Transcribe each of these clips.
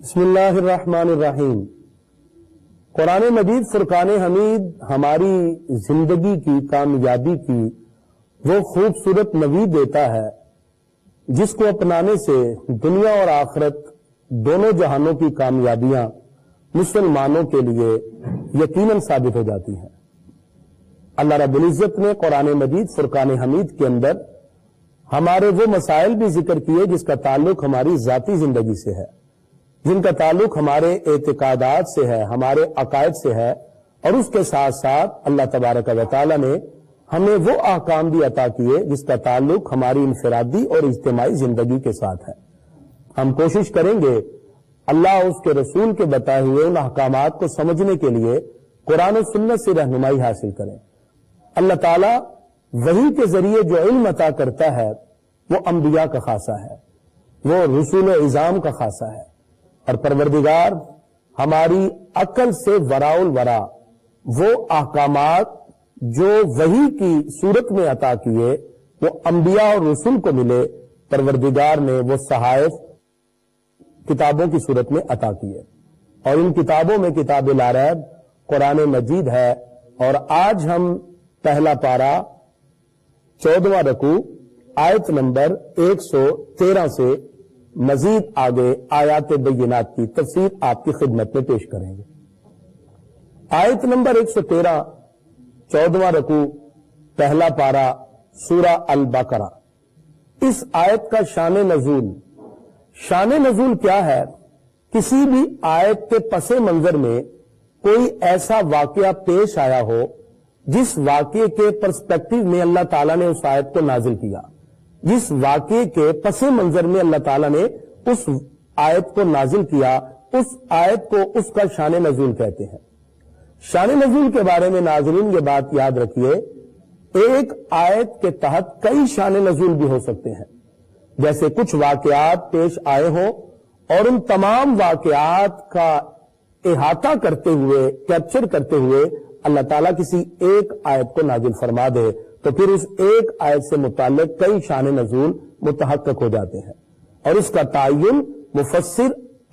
بسم اللہ الرحمن الرحیم۔ قرآن مجید فرقان حمید ہماری زندگی کی کامیابی کی وہ خوبصورت نوید دیتا ہے جس کو اپنانے سے دنیا اور آخرت دونوں جہانوں کی کامیابیاں مسلمانوں کے لیے یقیناً ثابت ہو جاتی ہیں۔ اللہ رب العزت نے قرآن مجید فرقان حمید کے اندر ہمارے وہ مسائل بھی ذکر کیے جس کا تعلق ہماری ذاتی زندگی سے ہے، جن کا تعلق ہمارے اعتقادات سے ہے، ہمارے عقائد سے ہے، اور اس کے ساتھ ساتھ اللہ تبارک و تعالی نے ہمیں وہ احکام بھی عطا کیے جس کا تعلق ہماری انفرادی اور اجتماعی زندگی کے ساتھ ہے۔ ہم کوشش کریں گے اللہ اس کے رسول کے بتائے ہوئے ان احکامات کو سمجھنے کے لیے قرآن و سنت سے رہنمائی حاصل کریں۔ اللہ تعالیٰ وحی کے ذریعے جو علم عطا کرتا ہے وہ انبیاء کا خاصہ ہے، وہ رسول اعظام کا خاصہ ہے، اور پروردگار ہماری عقل سے وراء الورا وہ احکامات جو وحی کی صورت میں عطا کیے وہ انبیاء اور رسول کو ملے، پروردگار نے وہ صحائف کتابوں کی صورت میں عطا کیے، اور ان کتابوں میں کتاب لا ریب قرآن مجید ہے۔ اور آج ہم پہلا پارہ 14واں رکوع آیت نمبر 113 سے مزید آگے آیات بینات کی تفسیر آپ کی خدمت میں پیش کریں گے۔ آیت نمبر 113 14واں رکوع پہلا پارہ سورہ البقرہ۔ اس آیت کا شان نزول کیا ہے؟ کسی بھی آیت کے پس منظر میں کوئی ایسا واقعہ پیش آیا ہو جس واقعے کے پرسپیکٹو میں اللہ تعالیٰ نے اس آیت کو نازل کیا، جس واقعے کے پس منظر میں اللہ تعالیٰ نے اس آیت کو نازل کیا، اس آیت کو اس کا شان نزول کہتے ہیں۔ شان نزول کے بارے میں ناظرین یہ بات یاد رکھیے، ایک آیت کے تحت کئی شان نزول بھی ہو سکتے ہیں۔ جیسے کچھ واقعات پیش آئے ہوں اور ان تمام واقعات کا احاطہ کرتے ہوئے، کیپچر کرتے ہوئے اللہ تعالیٰ کسی ایک آیت کو نازل فرما دے تو پھر اس ایک آیت سے متعلق کئی شان نزول متحقق ہو جاتے ہیں، اور اس کا تعین مفسر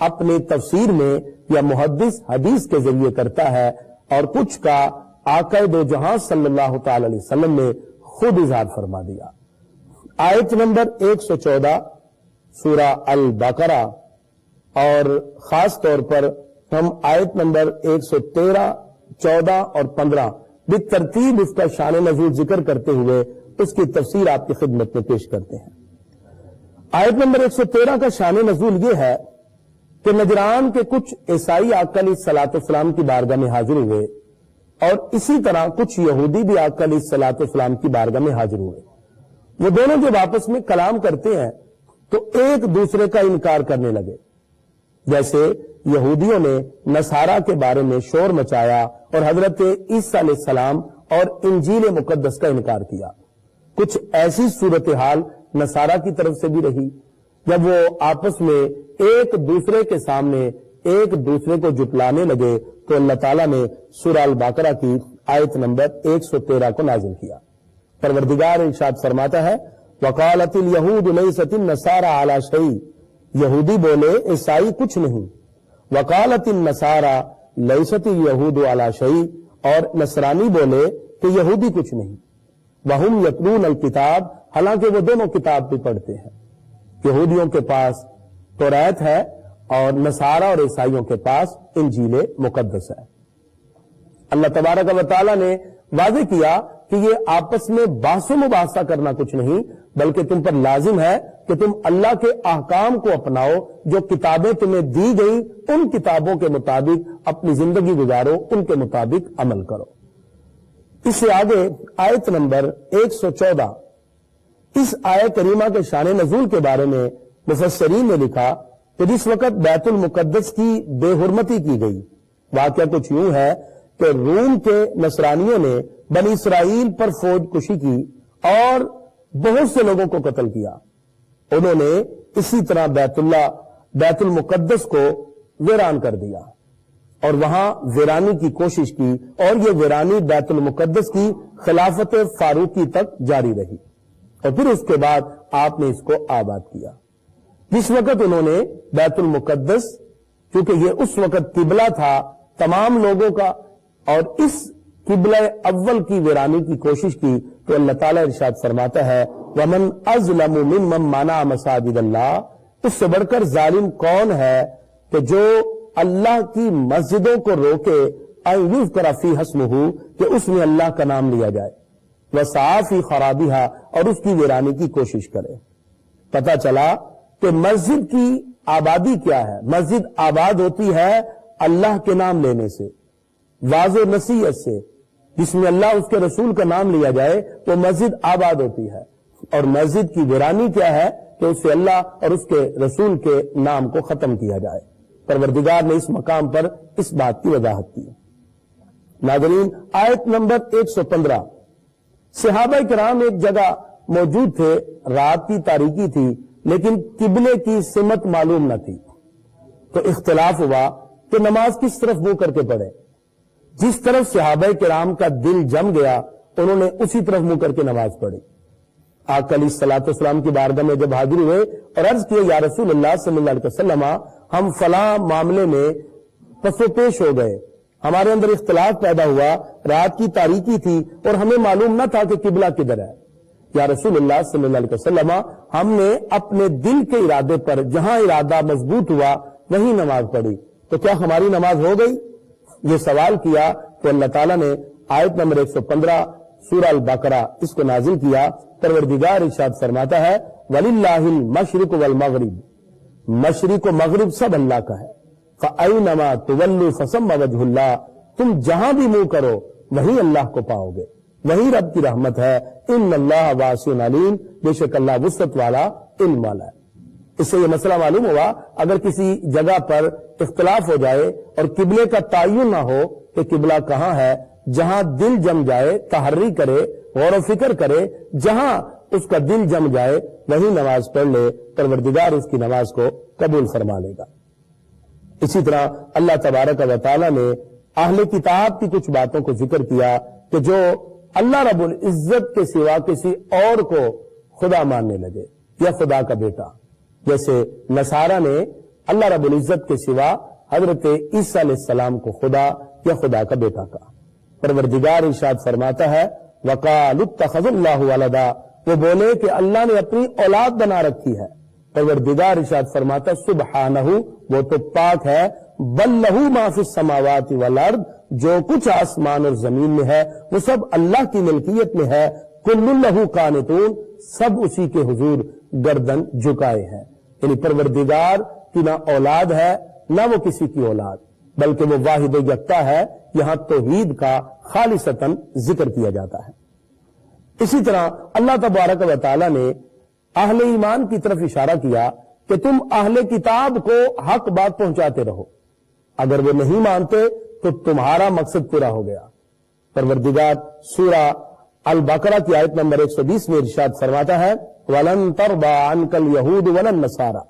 اپنی تفسیر میں یا محدث حدیث کے ذریعے کرتا ہے، اور کچھ کا آقا دو جہاں صلی اللہ تعالی علیہ وسلم نے خود اظہار فرما دیا۔ آیت نمبر 114 سورہ البقرہ، اور خاص طور پر ہم آیت نمبر 113 14 اور 15 بالترتیب اس کا شان نزول ذکر کرتے ہوئے اس کی تفسیر آپ کی خدمت میں پیش کرتے ہیں۔ آیت نمبر 113 کا شان نزول یہ ہے کہ نجران کے کچھ عیسائی آقا علیہ الصلوۃ والسلام کی بارگاہ میں حاضر ہوئے، اور اسی طرح کچھ یہودی بھی آقا علیہ الصلوۃ والسلام کی بارگاہ میں حاضر ہوئے۔ وہ دونوں جب آپس میں کلام کرتے ہیں تو ایک دوسرے کا انکار کرنے لگے، جیسے یہودیوں نے نصارہ کے بارے میں شور مچایا اور حضرت عیسیٰ علیہ السلام اور انجیل مقدس کا انکار کیا۔ کچھ ایسی صورتحال نصارہ کی طرف سے بھی رہی جب وہ آپس میں ایک دوسرے کے سامنے ایک دوسرے کو جھٹلانے لگے تو اللہ تعالیٰ نے سورہ البقرہ کی آیت نمبر 113 کو نازل کیا۔ پروردگار ارشاد فرماتا ہے، وقالت اليہود لیست النصارى علی شیء، یہودی بولے عیسائی کچھ نہیں، وقالت النصارى لیست اليہود علی شیء، اور نصرانی بولے کہ یہودی کچھ نہیں، وہم یتلون الکتاب، حالانکہ وہ دونوں کتاب بھی پڑھتے ہیں۔ یہودیوں کے پاس توریت ہے اور نصارہ اور عیسائیوں کے پاس انجیل مقدس ہے۔ اللہ تبارک و تعالیٰ نے واضح کیا کہ یہ آپس میں بحث و مباحثہ کرنا کچھ نہیں، بلکہ تم پر لازم ہے کہ تم اللہ کے احکام کو اپناؤ، جو کتابیں تمہیں دی گئیں ان کتابوں کے مطابق اپنی زندگی گزارو، ان کے مطابق عمل کرو۔ اس سے آگے آیت نمبر 114، اس آیت کریمہ کے شان نزول کے بارے میں مفسرین نے لکھا کہ جس وقت بیت المقدس کی بے حرمتی کی گئی، واقعہ کچھ یوں ہے کہ روم کے نصرانیوں نے بنی اسرائیل پر فوج کشی کی اور بہت سے لوگوں کو قتل کیا۔ انہوں نے اسی طرح بیت المقدس کو ویران کر دیا اور وہاں ویرانی کی کوشش کی، اور یہ ویرانی بیت المقدس کی خلافت فاروقی تک جاری رہی، اور پھر اس کے بعد آپ نے اس کو آباد کیا۔ جس وقت انہوں نے بیت المقدس کیونکہ یہ اس وقت قبلہ تھا تمام لوگوں کا، اور اس قبلہ اول کی ویرانی کی کوشش کی تو اللہ تعالیٰ ارشاد فرماتا ہے وَمَنْ أَظْلَمُ مِمَّنْ مَنَعَ مَسَاجِدَ اللَّهِ، اس سے بڑھ کر ظالم کون ہے کہ جو اللہ کی مسجدوں کو روکے أَن يُذْكَرَ فِيهَا اسْمُهُ، کہ اس میں اللہ کا نام لیا جائے، وَسَعَىٰ فِي خَرَابِهَا، اور اس کی ویرانی کی کوشش کرے۔ پتہ چلا کہ مسجد کی آبادی کیا ہے؟ مسجد آباد ہوتی ہے اللہ کے نام لینے سے، واضح نصیحت سے، جس میں اللہ اس کے رسول کا نام لیا جائے تو مسجد آباد ہوتی ہے، اور مسجد کی ویرانی کیا ہے کہ اس سے اللہ اور اس کے رسول کے نام کو ختم کیا جائے۔ پروردگار نے اس مقام پر اس بات کی وضاحت کی۔ ناظرین، آیت نمبر 115، صحابہ کرام ایک جگہ موجود تھے، رات کی تاریکی تھی لیکن قبلے کی سمت معلوم نہ تھی، تو اختلاف ہوا کہ نماز کس طرف منہ کر کے پڑھے۔ جس طرف صحابہ کرام کا دل جم گیا انہوں نے اسی طرف منہ کر کے نماز پڑھی۔ آقا علیہ الصلوۃ والسلام کی بارگاہ میں جب حاضر ہوئے اور عرض کیا یا رسول اللہ صلی اللہ علیہ وسلم، ہم فلاں معاملے میں پس و پیش ہو گئے، ہمارے اندر اختلاف پیدا ہوا، رات کی تاریکی تھی اور ہمیں معلوم نہ تھا کہ قبلہ کدھر ہے۔ یا رسول اللہ صلی اللہ علیہ وسلم، ہم نے اپنے دل کے ارادے پر جہاں ارادہ مضبوط ہوا وہیں نماز پڑھی، تو کیا ہماری نماز ہو گئی؟ یہ سوال کیا تو اللہ تعالیٰ نے آیت نمبر 115 سورہ البقرہ اس کو نازل کیا۔ پروردگار ارشاد فرماتا ہے وَلِلَّهِ الْمَشْرِقُ وَالْمَغْرِبُ، مشرق و مغرب سب اللہ کا ہے، فَأَيْنَمَا تُوَلُّوا فَثَمَّ وَجْهُ اللَّهِ، تم جہاں بھی منہ کرو وہیں اللہ کو پاؤ گے، وہی رب کی رحمت ہے۔ ان اللہ واسع علیم، بے شک اللہ وسعت والا، علم والا ہے۔ اس سے یہ مسئلہ معلوم ہوا اگر کسی جگہ پر اختلاف ہو جائے اور قبلے کا تعین نہ ہو کہ قبلہ کہاں ہے، جہاں دل جم جائے تحری کرے، غور و فکر کرے، جہاں اس کا دل جم جائے وہی نماز پڑھ لے، پروردگار اس کی نماز کو قبول فرما لے گا۔ اسی طرح اللہ تبارک و تعالی نے اہل کتاب کی کچھ باتوں کو ذکر کیا کہ جو اللہ رب العزت کے سوا کسی اور کو خدا ماننے لگے یا خدا کا بیٹا، جیسے نصارہ نے اللہ رب العزت کے سوا حضرت عیسیٰ علیہ السلام کو خدا یا خدا کا بیٹا کہا۔ پروردگار ارشاد فرماتا ہے وَقَالُوا اتَّخَذَ اللَّهُ وَلَدًا، وہ بولے کہ اللہ نے اپنی اولاد بنا رکھی ہے۔ پروردگار ارشاد فرماتا سبحانہ، وہ تو پاک ہے، بل لہو ما فی السماوات والارض، جو کچھ آسمان اور زمین میں ہے وہ سب اللہ کی ملکیت میں ہے، کل لہو قانتون، سب اسی کے حضور گردن جھکائے ہیں۔ یعنی پروردگار کی نہ اولاد ہے نہ وہ کسی کی اولاد، بلکہ وہ واحد و یکتا ہے۔ یہاں توحید کا خالصتاً ذکر کیا جاتا ہے۔ اسی طرح اللہ تبارک و تعالی نے اہل ایمان کی طرف اشارہ کیا کہ تم اہل کتاب کو حق بات پہنچاتے رہو، اگر وہ نہیں مانتے تو تمہارا مقصد پورا ہو گیا۔ پروردگار سورہ البقرہ کی آیت نمبر 120 میں ارشاد فرماتا ہے وَلَن تَرْضَىٰ عَنْكَ الْيَهُودُ وَلَا النَّصَارَىٰ،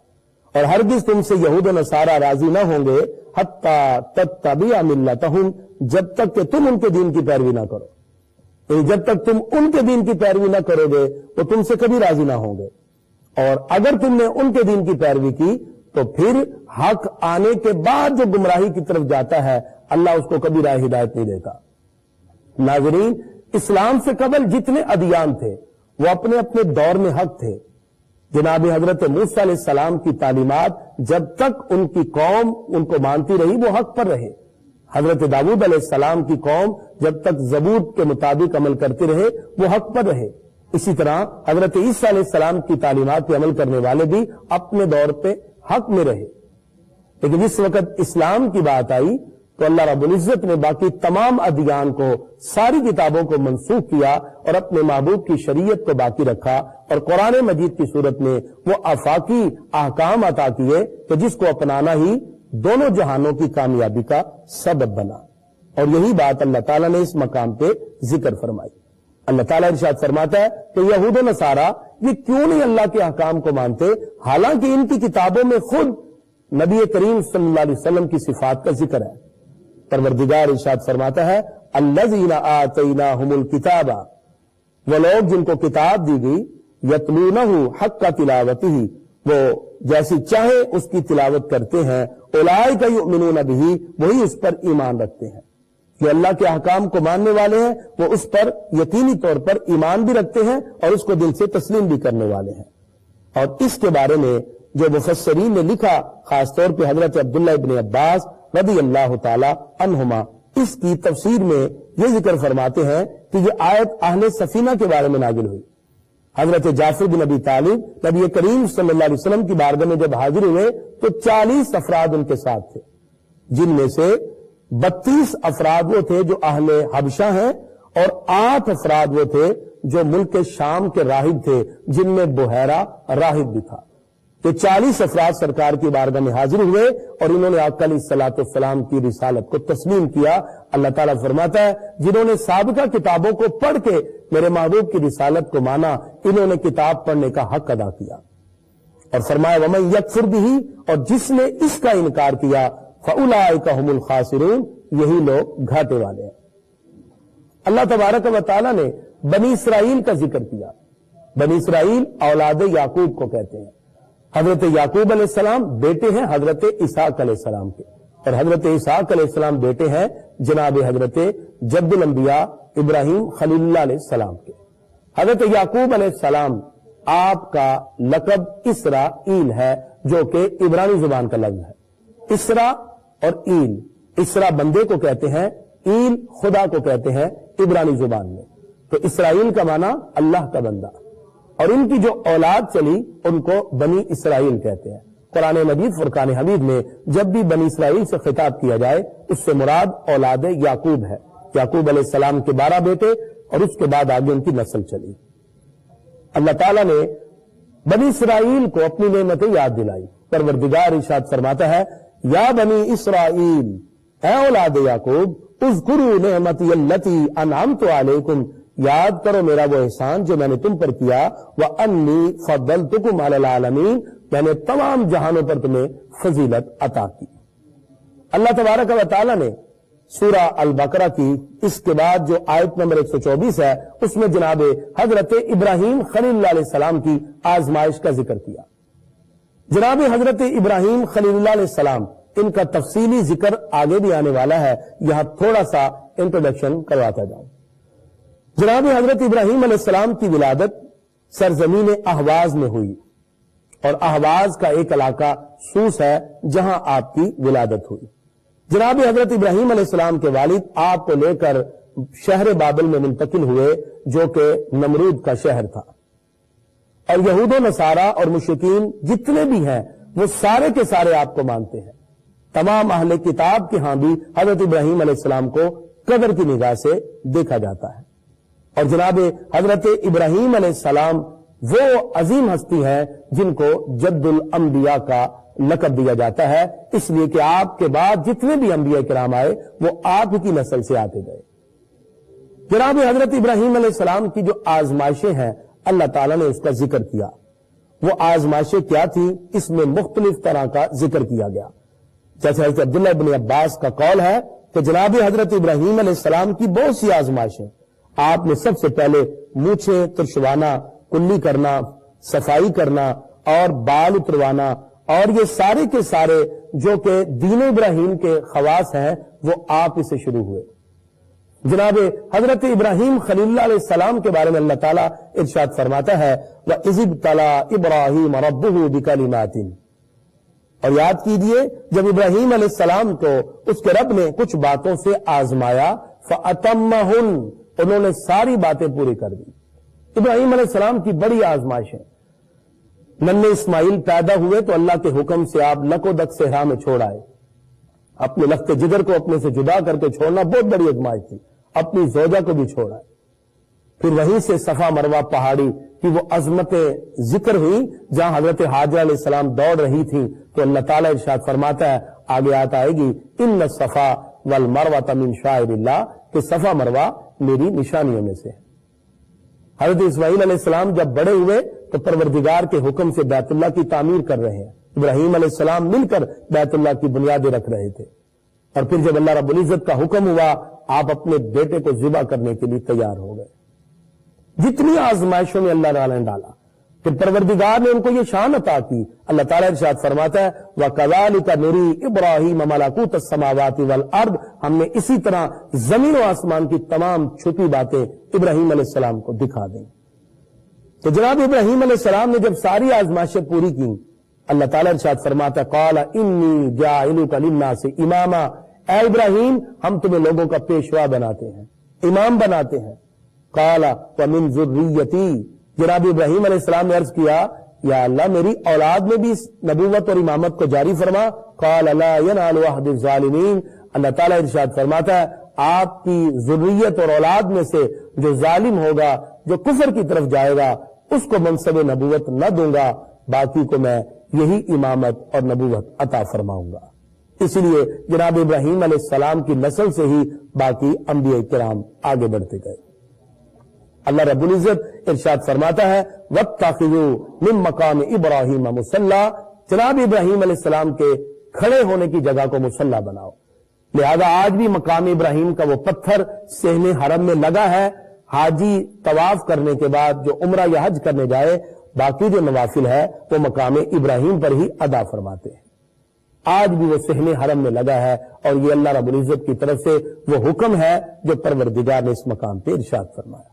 اور ہرگز تم سے یہود و نصارہ راضی نہ ہوں گے حَتَّىٰ تَتَّبِعَ مِلَّتَهُمْ، جب تک کہ تم ان کے دین کی پیروی نہ کرو، یعنی جب تک تم ان کے دین کی پیروی نہ کرو گے وہ تم سے کبھی راضی نہ ہوں گے، اور اگر تم نے ان کے دین کی پیروی کی تو پھر حق آنے کے بعد جو گمراہی کی طرف جاتا ہے اللہ اس کو کبھی راہ ہدایت نہیں دیتا۔ ناظرین، اسلام سے قبل جتنے ادیان تھے وہ اپنے اپنے دور میں حق تھے۔ جناب حضرت موسیٰ علیہ السلام کی تعلیمات جب تک ان کی قوم ان کو مانتی رہی وہ حق پر رہے، حضرت داؤد علیہ السلام کی قوم جب تک زبور کے مطابق عمل کرتے رہے وہ حق پر رہے۔ اسی طرح حضرت عیسیٰ علیہ السلام کی تعلیمات پہ عمل کرنے والے بھی اپنے دور پہ حق میں رہے، لیکن جس وقت اسلام کی بات آئی تو اللہ رب العزت نے باقی تمام ادیان کو، ساری کتابوں کو منسوخ کیا اور اپنے محبوب کی شریعت کو باقی رکھا، اور قرآن مجید کی صورت میں وہ آفاقی احکام عطا کیے کہ جس کو اپنانا ہی دونوں جہانوں کی کامیابی کا سبب بنا، اور یہی بات اللہ تعالیٰ نے اس مقام پہ ذکر فرمائی۔ اللہ تعالیٰ ارشاد فرماتا ہے کہ یہود و نصارہ یہ کیوں نہیں اللہ کے احکام کو مانتے، حالانکہ ان کی کتابوں میں خود نبی کریم صلی اللہ علیہ وسلم کی صفات کا ذکر ہے۔ پروردگار ارشاد فرماتا ہے الذین آتیناہم الکتاب، وہ لوگ جن کو کتاب دی گئی، یتلونہ حق تلاوتہ، وہ جیسی چاہے اس کی تلاوت کرتے ہیں، اولئک یؤمنون بہ، وہی اس پر ایمان رکھتے ہیں۔ جو اللہ کے احکام کو ماننے والے ہیں وہ اس پر یقینی طور پر ایمان بھی رکھتے ہیں اور اس کو دل سے تسلیم بھی کرنے والے ہیں۔ اور اس کے بارے میں جو مفسرین نے لکھا، خاص طور پہ حضرت عبداللہ ابن عباس رضی اللہ تعالی عنہما، اس کی تفسیر میں یہ ذکر فرماتے ہیں کہ یہ آیت اہل سفینہ کے بارے میں نازل ہوئی۔ حضرت جعفر بن ابی طالب نبی کریم صلی اللہ علیہ وسلم کی بارگاہ میں جب حاضر ہوئے تو 40 افراد ان کے ساتھ تھے، جن میں سے 32 افراد وہ تھے جو اہل حبشہ ہیں اور 8 افراد وہ تھے جو ملک شام کے راہب تھے، جن میں بحیرہ راہب بھی تھا۔ کہ 40 افراد سرکار کی بارگاہ میں حاضر ہوئے اور انہوں نے آقا علیہ الصلوۃ والسلام کی رسالت کو تسلیم کیا۔ اللہ تعالیٰ فرماتا ہے جنہوں نے سابقہ کتابوں کو پڑھ کے میرے محبوب کی رسالت کو مانا، انہوں نے کتاب پڑھنے کا حق ادا کیا۔ اور فرمایا وَمَن يَكْفُرْ بِهِ، اور جس نے اس کا انکار کیا فَأُولَٰئِكَ هُمُ الْخَاسِرُونَ، یہی لوگ گھاٹے والے ہیں۔ اللہ تبارک و تعالیٰ نے بنی اسرائیل کا ذکر کیا۔ بنی اسرائیل اولاد یعقوب کو کہتے ہیں۔ حضرت یعقوب علیہ السلام بیٹے ہیں حضرت اسحاق علیہ السلام کے، اور حضرت اسحاق علیہ السلام بیٹے ہیں جناب حضرت جد الانبیاء ابراہیم خلیل اللہ علیہ السلام کے۔ حضرت یعقوب علیہ السلام آپ کا لقب اسرائیل ہے، جو کہ عبرانی زبان کا لفظ ہے۔ اسرا اور ایل، اسرا بندے کو کہتے ہیں، ایل خدا کو کہتے ہیں عبرانی زبان میں۔ تو اسرائیل کا معنی اللہ کا بندہ، اور ان کی جو اولاد چلی ان کو بنی اسرائیل کہتے ہیں۔ قرآن مجید فرقان حمید میں جب بھی بنی اسرائیل سے خطاب کیا جائے اس سے مراد اولاد یعقوب ہے۔ یعقوب علیہ السلام کے 12 بیٹے اور اس کے بعد آگے ان کی نسل چلی۔ اللہ تعالیٰ نے بنی اسرائیل کو اپنی نعمتیں یاد دلائی۔ پروردگار ارشاد فرماتا ہے یا بنی اسرائیل، اے اولاد یعقوب، اذکروا نعمتی التی انعمت علیکم، یاد کرو میرا وہ احسان جو میں نے تم پر کیا، وَأَنِّي فَضَّلْتُكُمْ عَلَى الْعَالَمِينَ، میں نے تمام جہانوں پر تمہیں فضیلت عطا کی۔ اللہ تبارک و تعالی نے سورہ البقرہ کی اس کے بعد جو آیت نمبر 124 ہے اس میں جناب حضرت ابراہیم خلیل اللہ علیہ السلام کی آزمائش کا ذکر کیا۔ جناب حضرت ابراہیم خلیل اللہ علیہ السلام، ان کا تفصیلی ذکر آگے بھی آنے والا ہے، یہاں تھوڑا سا انٹروڈکشن کرواتا جاؤں۔ جناب حضرت ابراہیم علیہ السلام کی ولادت سرزمین اہواز میں ہوئی، اور اہواز کا ایک علاقہ سوس ہے جہاں آپ کی ولادت ہوئی۔ جناب حضرت ابراہیم علیہ السلام کے والد آپ کو لے کر شہر بابل میں منتقل ہوئے، جو کہ نمرود کا شہر تھا، اور یہود و نصارہ اور مشرکین جتنے بھی ہیں وہ سارے کے سارے آپ کو مانتے ہیں۔ تمام اہل کتاب کے ہاں بھی حضرت ابراہیم علیہ السلام کو قدر کی نگاہ سے دیکھا جاتا ہے۔ اور جناب حضرت ابراہیم علیہ السلام وہ عظیم ہستی ہیں جن کو جد الانبیاء کا لقب دیا جاتا ہے، اس لیے کہ آپ کے بعد جتنے بھی انبیاء کرام آئے وہ آپ کی نسل سے آتے گئے۔ جناب حضرت ابراہیم علیہ السلام کی جو آزمائشیں ہیں اللہ تعالیٰ نے اس کا ذکر کیا۔ وہ آزمائشیں کیا تھی اس میں مختلف طرح کا ذکر کیا گیا۔ جیسے حضرت عبداللہ ابن عباس کا قول ہے کہ جناب حضرت ابراہیم علیہ السلام کی بہت سی آزمائشیں، آپ نے سب سے پہلے مونچھیں ترشوانا، کلی کرنا، صفائی کرنا اور بال اتروانا، اور یہ سارے کے سارے جو کہ دین ابراہیم کے خواص ہیں وہ آپ سے شروع ہوئے۔ جناب حضرت ابراہیم خلیل اللہ علیہ السلام کے بارے میں اللہ تعالیٰ ارشاد فرماتا ہے وَإِذِ ابْتَلَىٰ إِبْرَاهِيمَ رَبُّهُ بِكَلِمَاتٍ، اور یاد کیجئے جب ابراہیم علیہ السلام کو اس کے رب نے کچھ باتوں سے آزمایا، فَأَتَمَّهُنَّ، انہوں نے ساری باتیں پوری کر دی۔ ابراہیم علیہ السلام کی بڑی آزمائش ہے۔ ننھے اسماعیل پیدا ہوئے تو اللہ کے حکم سے آپ لک و دک صحرا میں چھوڑ آئے۔ اپنے لخت جگر کو اپنے سے جدا کر کے چھوڑنا بہت بڑی آزمائش تھی، اپنی زوجہ کو بھی چھوڑا۔ پھر وہیں سے صفا مروہ پہاڑی کی وہ عظمت ذکر ہوئی جہاں حضرت حاجرہ علیہ السلام دوڑ رہی تھی، تو اللہ تعالیٰ ارشاد فرماتا ہے، آگے آتا آئے گی ان الصفا والمروہ من شعائر اللہ، کہ صفا مروہ میری نشانیوں میں سے ہے۔ حضرت اسماعیل علیہ السلام جب بڑے ہوئے تو پروردگار کے حکم سے بیت اللہ کی تعمیر کر رہے ہیں، ابراہیم علیہ السلام مل کر بیت اللہ کی بنیادیں رکھ رہے تھے، اور پھر جب اللہ رب العزت کا حکم ہوا آپ اپنے بیٹے کو ذبح کرنے کے لیے تیار ہو گئے۔ جتنی آزمائشوں میں اللہ تعالیٰ نے ڈالا، پھر پروردگار نے ان کو یہ شان عطا کی. اللہ تعالیٰ ارشاد فرماتا ہے وَكَذَلِكَ نُرِي إِبْرَاهِيمَ مَلَكُوتَ السَّمَاوَاتِ وَالْأَرْضِ, ہم نے اسی طرح زمین و آسمان کی تمام چھپی باتیں ابراہیم علیہ السلام کو دکھا دیں. تو جناب ابراہیم علیہ السلام نے جب ساری آزمائشیں پوری کی, اللہ تعالیٰ ارشاد فرماتا ہے قَالَ إِنِّي جَاعِلُكَ لِلنَّاسِ إِمَامًا, اے ابراہیم ہم تمہیں لوگوں کا پیشوا بناتے ہیں, امام بناتے ہیں. قَالَ وَمِن ذُرِّيَّتِي, جناب ابراہیم علیہ السلام نے عرض کیا یا اللہ میری اولاد میں بھی اس نبوت اور امامت کو جاری فرما. قَالَ لَا يَنَالُ عَهْدِ الظَّالِمِينَ, اللہ تعالیٰ ارشاد فرماتا ہے آپ کی ذریت اور اولاد میں سے جو ظالم ہوگا, جو کفر کی طرف جائے گا, اس کو منصب نبوت نہ دوں گا, باقی کو میں یہی امامت اور نبوت عطا فرماؤں گا. اسی لیے جناب ابراہیم علیہ السلام کی نسل سے ہی باقی انبیاء کرام آگے بڑھتے گئے. اللہ رب العزت ارشاد فرماتا ہے وَاتَّخِذُوا مِن مَّقَامِ إِبْرَاهِيمَ مُصَلًّى, جناب ابراہیم علیہ السلام کے کھڑے ہونے کی جگہ کو مصلی بناؤ. لہذا آج بھی مقام ابراہیم کا وہ پتھر صحن حرم میں لگا ہے. حاجی طواف کرنے کے بعد جو عمرہ یا حج کرنے جائے, باقی جو نوافل ہے وہ مقام ابراہیم پر ہی ادا فرماتے ہیں. آج بھی وہ صحن حرم میں لگا ہے, اور یہ اللہ رب العزت کی طرف سے وہ حکم ہے جو پروردگار نے اس مقام پہ ارشاد فرمایا.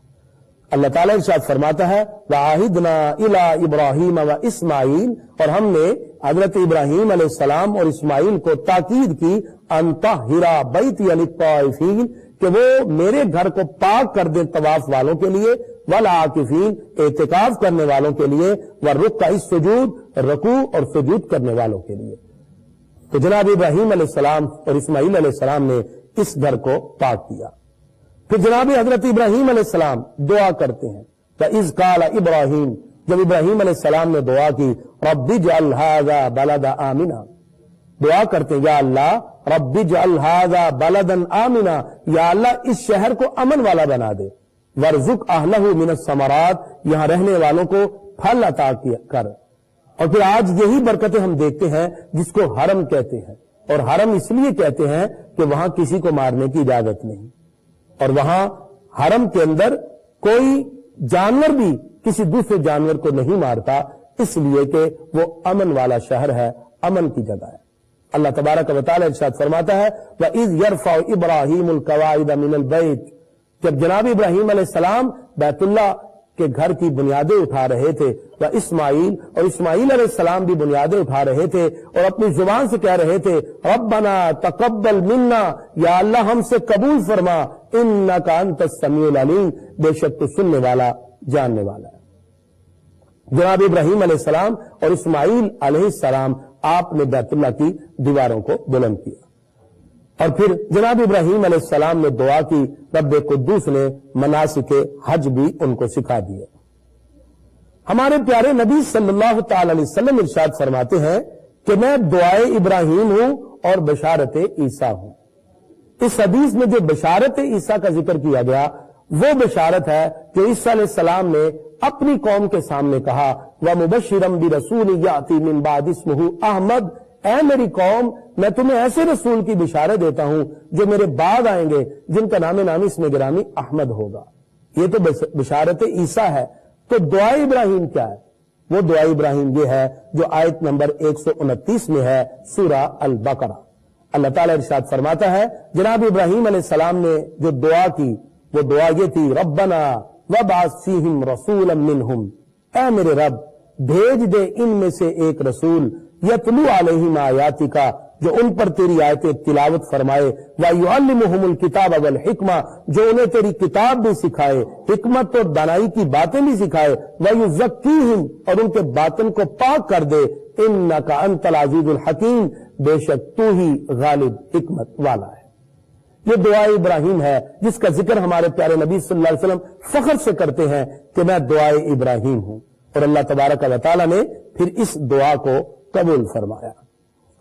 اللہ تعالیٰ ارشاد فرماتا ہے وَعَهِدْنَا إِلَىٰ إِبْرَاهِيمَ وَإِسْمَاعِيلَ, اور ہم نے حضرت ابراہیم علیہ السلام اور اسماعیل کو تاکید کی أَن طَهِّرَ بَيْتِيَ لِلطَّائِفِينَ, کہ وہ میرے گھر کو پاک کر دیں طواف والوں کے لیے, والعاکفین, اعتکاف کرنے والوں کے لیے, والرکع السجود, رکوع اور سجود کرنے والوں کے لیے. تو جناب ابراہیم علیہ السلام اور اسماعیل علیہ السلام نے اس گھر کو پاک کیا. پھر جناب حضرت ابراہیم علیہ السلام دعا کرتے ہیں فَإِذْ قَالَ ابراہیم, جب ابراہیم علیہ السلام نے دعا کی رَبِّ اجْعَلْ هَٰذَا بَلَدًا آمِنًا, دعا کرتے ہیں یا اللہ رَبِّ اجْعَلْ هَٰذَا بَلَدًا آمِنًا, یا اللہ اس شہر کو امن والا بنا دے. وَارْزُقْ أَهْلَهُ مِنَ الثَّمَرَاتِ, یہاں رہنے والوں کو پھل عطا کر. اور پھر آج یہی برکتیں ہم دیکھتے ہیں جس کو حرم کہتے ہیں, اور حرم اس لیے کہتے ہیں کہ وہاں کسی کو مارنے کی اجازت نہیں, اور وہاں حرم کے اندر کوئی جانور بھی کسی دوسرے جانور کو نہیں مارتا, اس لیے کہ وہ امن والا شہر ہے, امن کی جگہ ہے. اللہ تبارک و تعالی ارشاد فرماتا ہے وَإِذْ يَرْفَعُ إِبْرَاهِيمُ الْقَوَاعِدَ مِنَ الْبَيْتِ, جب جناب ابراہیم علیہ السلام بیت اللہ کے گھر کی بنیادیں اٹھا رہے تھے, اسماعیل اور اسماعیل علیہ السلام بھی بنیادیں اٹھا رہے تھے, اور اپنی زبان سے کہہ رہے تھے ربنا تقبل منا, یا اللہ ہم سے قبول فرما, انک انت السمیع العلیم, بے شک تو سننے والا جاننے والا ہے. جناب ابراہیم علیہ السلام اور اسماعیل علیہ السلام آپ نے بیت اللہ کی دیواروں کو بلند کیا, اور پھر جناب ابراہیم علیہ السلام نے دعا کی, رب قدوس نے مناسک حج بھی ان کو سکھا دیے. ہمارے پیارے نبی صلی اللہ تعالی علیہ وسلم ارشاد فرماتے ہیں کہ میں دعائے ابراہیم ہوں اور بشارت عیسیٰ ہوں. اس حدیث میں جو بشارت عیسیٰ کا ذکر کیا گیا وہ بشارت ہے جو عیسیٰ علیہ السلام نے اپنی قوم کے سامنے کہا وَمُبَشِّرًا بِرَسُولٍ يَأْتِي مِن بَعْدِهِ اسْمُهُ احمد, اے میری قوم میں تمہیں ایسے رسول کی بشارت دیتا ہوں جو میرے بعد آئیں گے جن کا نام اس میں گرامی احمد ہوگا. یہ تو بشارت عیسیٰ ہے. تو دعائے ابراہیم کیا ہے؟ وہ دعائے ابراہیم یہ ہے جو آیت نمبر 129 میں ہے سورہ البقرہ. اللہ تعالیٰ ارشاد فرماتا ہے جناب ابراہیم علیہ السلام نے جو دعا کی وہ دعا یہ تھی ربنا وابعث فیہم رسولا منہم, اے میرے رب بھیج دے ان میں سے ایک رسول یتلو علیہم آیاتک, جو ان پر تیری آیتیں تلاوت فرمائے, وَيُعَلِّمُهُمُ الْكِتَابَ وَالْحِکْمَةَ, جو انہیں تیری کتاب بھی سکھائے, حکمت اور دانائی کی باتیں بھی سکھائے, وَيُزَكِّيهِمْ, اور ان کے باطن کو پاک کر دے, إِنَّكَ أَنْتَ الْعَزِيزُ الْحَكِيمُ, بے شک تو ہی غالب حکمت والا ہے. یہ دعائے ابراہیم ہے جس کا ذکر ہمارے پیارے نبی صلی اللہ علیہ وسلم فخر سے کرتے ہیں کہ میں دعائے ابراہیم ہوں, اور اللہ تبارک و تعالی نے پھر اس دعا کو قبول فرمایا.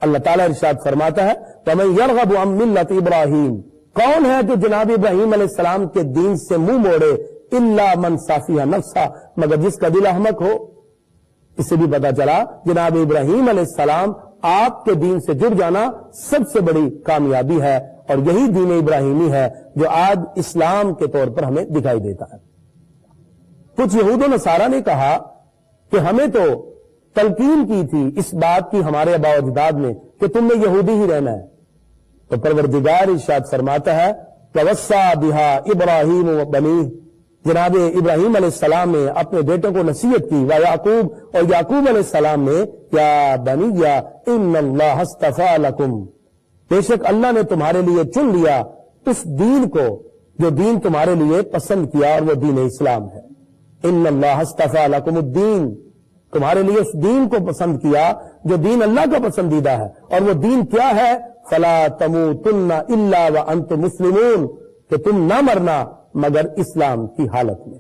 اللہ تعالیٰ ارشاد فرماتا ہے وَمَن يَرْغَبُ عَن مِلَّةِ إِبْرَاهِيمَ, کون ہے جو جناب ابراہیم علیہ السلام کے دین سے منہ موڑے, إِلَّا مَن صَفِيَ نَفْسَهُ, مگر جس کا دل احمق ہو. اس سے بھی پتا چلا جناب ابراہیم علیہ السلام آپ کے دین سے جڑ جانا سب سے بڑی کامیابی ہے, اور یہی دین ابراہیمی ہے جو آج اسلام کے طور پر ہمیں دکھائی دیتا ہے. کچھ یہود و نصارہ نے کہا کہ ہمیں تو تلقین کی تھی اس بات کی ہمارے آباء و اجداد نے کہ تم نے یہودی ہی رہنا ہے. تو پروردگار ارشاد فرماتا ہے وَوَصَّى بِهَا ابراہیم وبنیہ، جناب ابراہیم علیہ السلام نے اپنے بیٹوں کو نصیحت کی، وَيَعْقُوب، اور یعقوب علیہ السلام نے، یا بنی ان اللہ اصطفیٰ لکم، بے شک اللہ نے تمہارے لیے چن لیا اس دین کو جو دین تمہارے لیے پسند کیا، اور وہ دین اسلام ہے. ان اللہ اصطفیٰ لکم الدین، تمہارے لیے اس دین کو پسند کیا جو دین اللہ کا پسندیدہ ہے. اور وہ دین کیا ہے؟ فلا تموتن الا وانتم مسلمون، کہ تم نہ مرنا مگر اسلام کی حالت میں.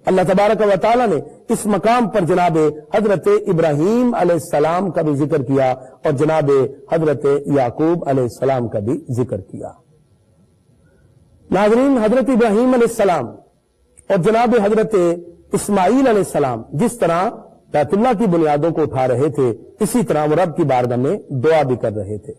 اللہ تبارک و تعالی نے اس مقام پر جناب حضرت ابراہیم علیہ السلام کا بھی ذکر کیا اور جناب حضرت یعقوب علیہ السلام کا بھی ذکر کیا. ناظرین، حضرت ابراہیم علیہ السلام اور جناب حضرت اسماعیل علیہ السلام جس طرح بیت اللہ کی بنیادوں کو اٹھا رہے تھے، اسی طرح وہ رب کی بارگاہ میں دعا بھی کر رہے تھے.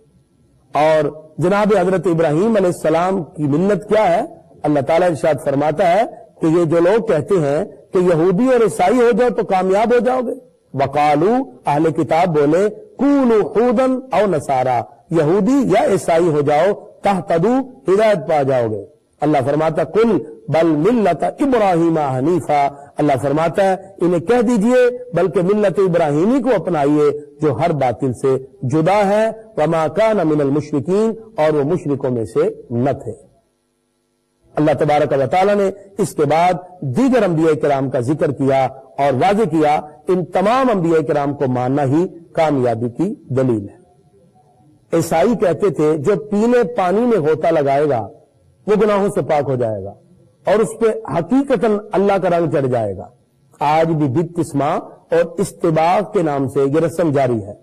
اور جناب حضرت ابراہیم علیہ السلام کی ملت کیا ہے؟ اللہ تعالیٰ ارشاد فرماتا ہے کہ یہ جو لوگ کہتے ہیں کہ یہودی اور عیسائی ہو جاؤ تو کامیاب ہو جاؤ گے، وقالو، اہل کتاب بولے، کونوا ہودن او نصارا، یہودی یا عیسائی ہو جاؤ، تہتدوا، ہدایت پا جاؤ گے. اللہ فرماتا قل بل ملت ابراہیم حنیفا، اللہ فرماتا ہے انہیں کہہ دیجئے بلکہ ملت ابراہیمی کو اپنائیے جو ہر باطل سے جدا ہے، وما کان من المشرکین، اور وہ مشرکوں میں سے نہ تھے. اللہ تبارک و تعالی نے اس کے بعد دیگر انبیاء کرام کا ذکر کیا اور واضح کیا ان تمام انبیاء کرام کو ماننا ہی کامیابی کی دلیل ہے. عیسائی کہتے تھے جو پینے پانی میں غوطہ لگائے گا وہ گناہوں سے پاک ہو جائے گا اور اس پہ حقیقتاً اللہ کا رنگ چڑھ جائے گا. آج بھی بپتسمہ اور استباغ کے نام سے یہ رسم جاری ہے.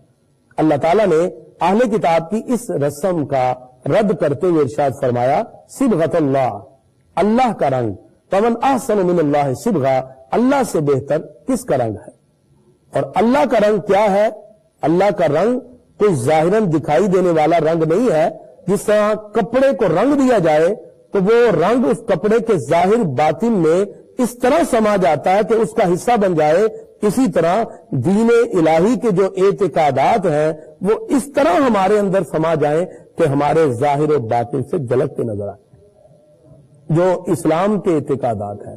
اللہ تعالیٰ نے اہل کتاب کی اس رسم کا رد کرتے ہوئے ارشاد فرمایا صبغۃ اللہ، اللہ کا رنگ، فمن احسن من اللہ صبغہ، اللہ سے بہتر کس کا رنگ ہے؟ اور اللہ کا رنگ کیا ہے؟ اللہ کا رنگ کوئی ظاہراً دکھائی دینے والا رنگ نہیں ہے. جس طرح کپڑے کو رنگ دیا جائے تو وہ رنگ اس کپڑے کے ظاہر باطن میں اس طرح سما جاتا ہے کہ اس کا حصہ بن جائے، اسی طرح دین الہی کے جو اعتقادات ہیں وہ اس طرح ہمارے اندر سما جائیں کہ ہمارے ظاہر و باطن سے جھلکتے نظر آئے جو اسلام کے اعتقادات ہیں.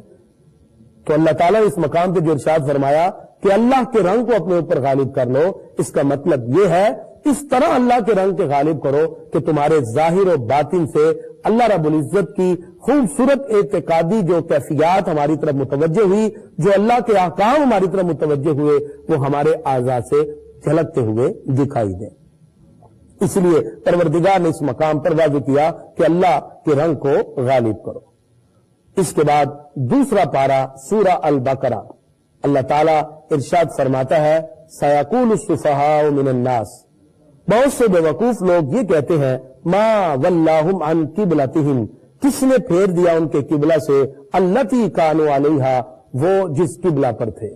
تو اللہ تعالیٰ نے اس مقام پہ جو ارشاد فرمایا کہ اللہ کے رنگ کو اپنے اوپر غالب کر لو، اس کا مطلب یہ ہے اس طرح اللہ کے رنگ کے غالب کرو کہ تمہارے ظاہر و باطن سے اللہ رب العزت کی خوبصورت اعتقادی جو کیفیات ہماری طرف متوجہ ہوئی، جو اللہ کے احکام ہماری طرف متوجہ ہوئے، وہ ہمارے اعضاء سے جھلکتے ہوئے دکھائی دیں. اس لیے پروردگار نے اس مقام پر واضح کیا کہ اللہ کے رنگ کو غالب کرو. اس کے بعد دوسرا پارہ سورہ البقرہ، اللہ تعالیٰ ارشاد فرماتا ہے سیقول السفہاء من الناس، بہت سے بے وقوف لوگ یہ کہتے ہیں ما ولاہم عن قبلتہم، کس نے پھیر دیا ان کے قبلہ سے، التی کانوا علیہا، وہ جس قبلہ پر تھے.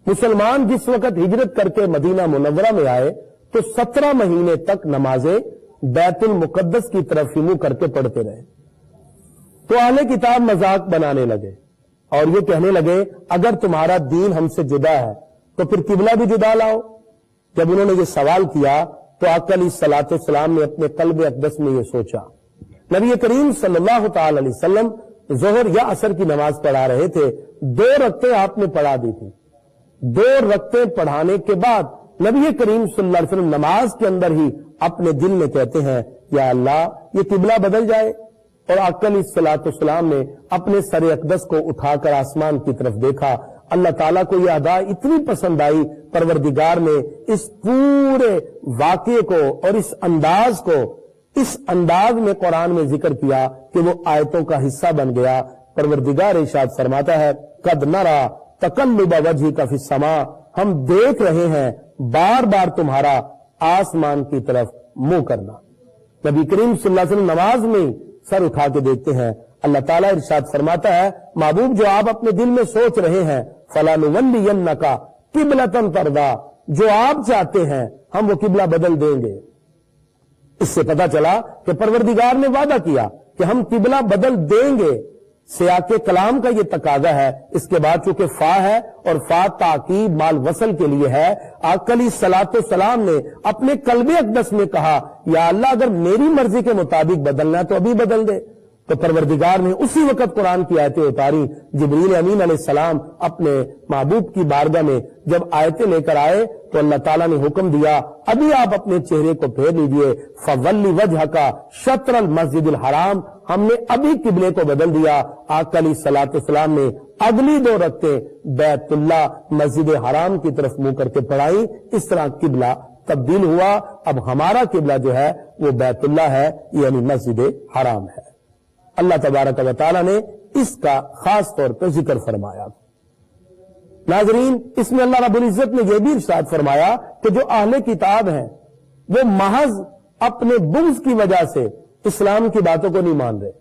مسلمان جس وقت ہجرت کر کے مدینہ منورہ میں آئے تو 17 مہینے تک نمازیں بیت المقدس کی طرف منہ کر کے پڑھتے رہے. تو اہل کتاب مذاق بنانے لگے اور یہ کہنے لگے اگر تمہارا دین ہم سے جدا ہے تو پھر قبلہ بھی جدا لاؤ. جب انہوں نے یہ سوال کیا تو آقا علیہ الصلوۃ والسلام نے اپنے قلب اقدس میں یہ سوچا. نبی کریم صلی اللہ تعالی علیہ وسلم ظہر یا عصر کی نماز پڑھا رہے تھے، 2 رکعتیں آپ نے پڑھا دی تھی. 2 رکعتیں پڑھانے کے بعد نبی کریم صلی اللہ علیہ وسلم نماز کے اندر ہی اپنے دل میں کہتے ہیں یا اللہ یہ قبلہ بدل جائے، اور آقا علیہ الصلوۃ والسلام نے اپنے سر اقدس کو اٹھا کر آسمان کی طرف دیکھا. اللہ تعالیٰ کو یہ ادا اتنی پسند آئی، پروردگار نے اس پورے واقعے کو اور اس انداز میں قرآن میں ذکر کیا کہ وہ آیتوں کا حصہ بن گیا. پروردگار ارشاد فرماتا ہے قد نرى تقلب وجهك في السماء، ہم دیکھ رہے ہیں بار بار تمہارا آسمان کی طرف منہ کرنا. نبی کریم صلی اللہ علیہ وسلم نماز میں سر اٹھا کے دیکھتے ہیں. اللہ تعالیٰ ارشاد فرماتا ہے محبوب جو آپ اپنے دل میں سوچ رہے ہیں فَلَنُوَلِّيَنَّكَ قِبْلَةً تَرْضَىٰ، جو آپ چاہتے ہیں ہم وہ قبلہ بدل دیں گے. اس سے پتہ چلا کہ پروردگار نے وعدہ کیا کہ ہم قبلہ بدل دیں گے. سیاق کلام کا یہ تقاضا ہے. اس کے بعد چونکہ فا ہے اور فا تاکید مال وصل کے لیے ہے، آقا علیہ الصلوۃ والسلام نے اپنے قلب اقدس میں کہا یا اللہ اگر میری مرضی کے مطابق بدلنا ہے تو ابھی بدل دے. تو پروردگار نے اسی وقت قرآن کی آیتیں اتاری. جبریل امین علیہ السلام اپنے محبوب کی بارگاہ میں جب آیتیں لے کر آئے تو اللہ تعالیٰ نے حکم دیا ابھی آپ اپنے چہرے کو پھیر لیجئے. فولی وجہک شطر المسجد الحرام، ہم نے ابھی قبلے کو بدل دیا. آقا علیہ الصلوۃ والسلام نے اگلی 2 رکعتیں بیت اللہ مسجد حرام کی طرف منہ کر کے پڑھائی. اس طرح قبلہ تبدیل ہوا. اب ہمارا قبلہ جو ہے وہ بیت اللہ ہے، یعنی مسجد حرام ہے. اللہ تبارک و تعالیٰ نے اس کا خاص طور پر ذکر فرمایا. ناظرین، اس میں اللہ رب العزت نے یہ بھی ارشاد فرمایا کہ جو اہل کتاب ہیں وہ محض اپنے بغض کی وجہ سے اسلام کی باتوں کو نہیں مان رہے،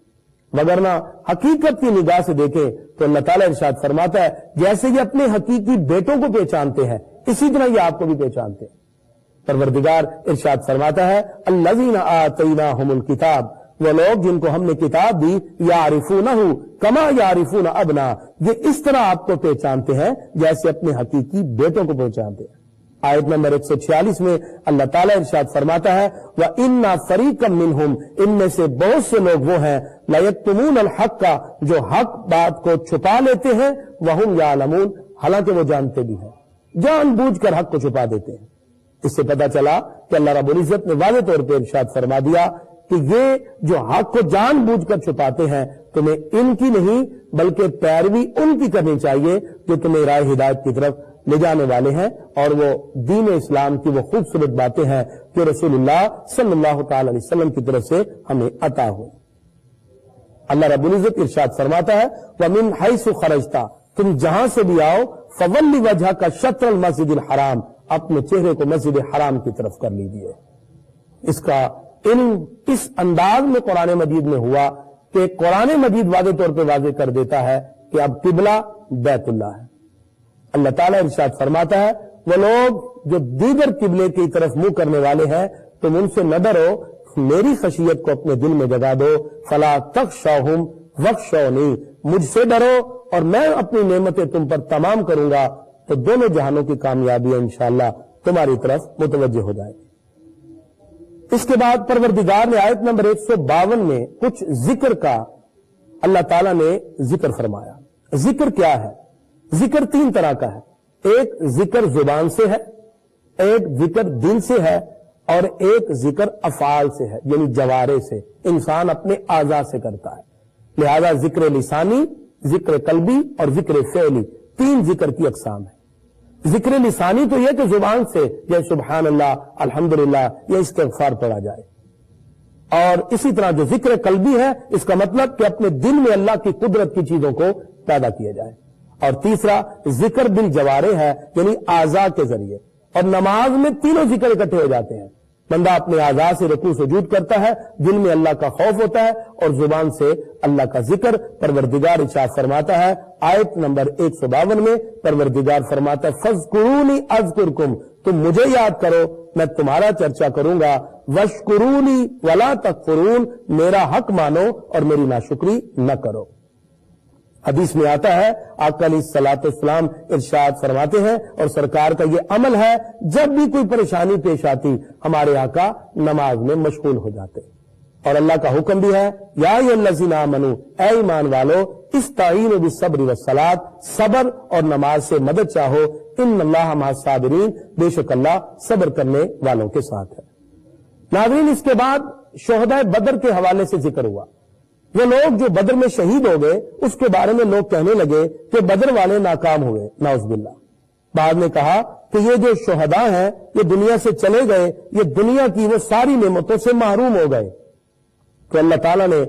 وگرنہ حقیقت کی نگاہ سے دیکھیں تو اللہ تعالیٰ ارشاد فرماتا ہے جیسے یہ اپنے حقیقی بیٹوں کو پہچانتے ہیں اسی طرح یہ آپ کو بھی پہچانتے ہیں. پروردگار ارشاد فرماتا ہے الذین آتیناہم الکتاب، وہ لوگ جن کو ہم نے کتاب دی، یعرفونہ کما یعرفون ابنا، یہ اس طرح آپ کو پہچانتے ہیں جیسے اپنے حقیقی بیٹوں کو پہچانتے ہیں. آیت نمبر 146 میں اللہ تعالیٰ ارشاد فرماتا ہے وَإِنَّ فَرِيقًا مِّنْهُمْ، ان میں سے بہت سے لوگ وہ ہیں لَيَكْتُمُونَ الْحَقَّ، جو حق بات کو چھپا لیتے ہیں، وَهُمْ يَعْلَمُونَ، حالانکہ وہ جانتے بھی ہیں، جان بوجھ کر حق کو چھپا دیتے ہیں. اس سے پتہ چلا کہ اللہ رب العزت نے واضح طور پہ ارشاد فرما دیا کہ یہ جو حق کو جان بوجھ کر چھپاتے ہیں تمہیں ان کی نہیں بلکہ پیروی ان کی کرنی چاہیے جو تمہیں راہ ہدایت کی طرف لے جانے والے ہیں، اور وہ دین اسلام کی وہ خوبصورت باتیں ہیں کہ رسول اللہ صلی اللہ تعالی علیہ وسلم کی طرف سے ہمیں عطا ہو. اللہ رب العزت ارشاد فرماتا ہے وَمِنْ حَيْثُ خَرَجْتَ، تم جہاں سے بھی آؤ، فَوَلِّ وَجْهَكَ شَطْرَ الْمَسْجِدِ الْحَرَامِ، اپنے چہرے کو مسجد حرام کی طرف کر لیجیے. اس کا اس انداز میں قرآن مجید میں ہوا کہ قرآن مجید واضح طور پہ واضح کر دیتا ہے کہ اب قبلہ بیت اللہ ہے. اللہ تعالیٰ ارشاد فرماتا ہے وہ لوگ جو دیگر قبلے کی طرف منہ کرنے والے ہیں تم ان سے نہ ڈرو، میری خشیت کو اپنے دل میں جگا دو. فلا تخشوہم واخشونی، مجھ سے ڈرو اور میں اپنی نعمتیں تم پر تمام کروں گا، تو دونوں جہانوں کی کامیابی انشاءاللہ تمہاری طرف متوجہ ہو جائے. اس کے بعد پروردگار نے آیت نمبر 152 میں کچھ ذکر کا اللہ تعالیٰ نے ذکر فرمایا. ذکر کیا ہے؟ ذکر 3 طرح کا ہے. ایک ذکر زبان سے ہے، ایک ذکر دل سے ہے، اور ایک ذکر افعال سے ہے، یعنی جوارے سے، انسان اپنے اعضاء سے کرتا ہے. لہذا ذکر لسانی، ذکر قلبی اور ذکر فعلی، 3 ذکر کی اقسام ہے. ذکر لسانی تو یہ کہ زبان سے جیسے سبحان اللہ، الحمدللہ، یہ استغفار پڑھا جائے. اور اسی طرح جو ذکر قلبی ہے اس کا مطلب کہ اپنے دل میں اللہ کی قدرت کی چیزوں کو پیدا کیا جائے. اور تیسرا ذکر بالجوارح ہے، یعنی اعضاء کے ذریعے. اور نماز میں تینوں ذکر اکٹھے ہو جاتے ہیں. بندہ اپنے اعضاء سے رکوع سجود کرتا ہے، دل میں اللہ کا خوف ہوتا ہے، اور زبان سے اللہ کا ذکر. پروردگار ارشاد فرماتا ہے آیت نمبر 152 میں، پروردگار فرماتا ہے فَاذْكُرُونِي أَذْكُرْكُمْ، تم مجھے یاد کرو میں تمہارا چرچا کروں گا. وَاشْكُرُونِي وَلَا تَكْفُرُونَ، میرا حق مانو اور میری ناشکری نہ کرو. حدیث میں آتا ہے آقا علیہ الصلوۃ والسلام ارشاد فرماتے ہیں، اور سرکار کا یہ عمل ہے، جب بھی کوئی پریشانی پیش آتی ہمارے آقا نماز میں مشغول ہو جاتے. اور اللہ کا حکم بھی ہے یا ایھا الذین آمنوا، اے ایمان والو، استعینوا بالصبر والصلاۃ، صبر اور نماز سے مدد چاہو. ان اللہ مع الصابرین، بے شک اللہ صبر کرنے والوں کے ساتھ ہے. ناظرین، اس کے بعد شہداء بدر کے حوالے سے ذکر ہوا. وہ لوگ جو بدر میں شہید ہو گئے اس کے بارے میں لوگ کہنے لگے کہ بدر والے ناکام ہوئے، نعوذ باللہ. بعد نے کہا کہ یہ جو شہداء ہیں یہ دنیا سے چلے گئے، یہ دنیا کی وہ ساری نعمتوں سے محروم ہو گئے. تو اللہ تعالیٰ نے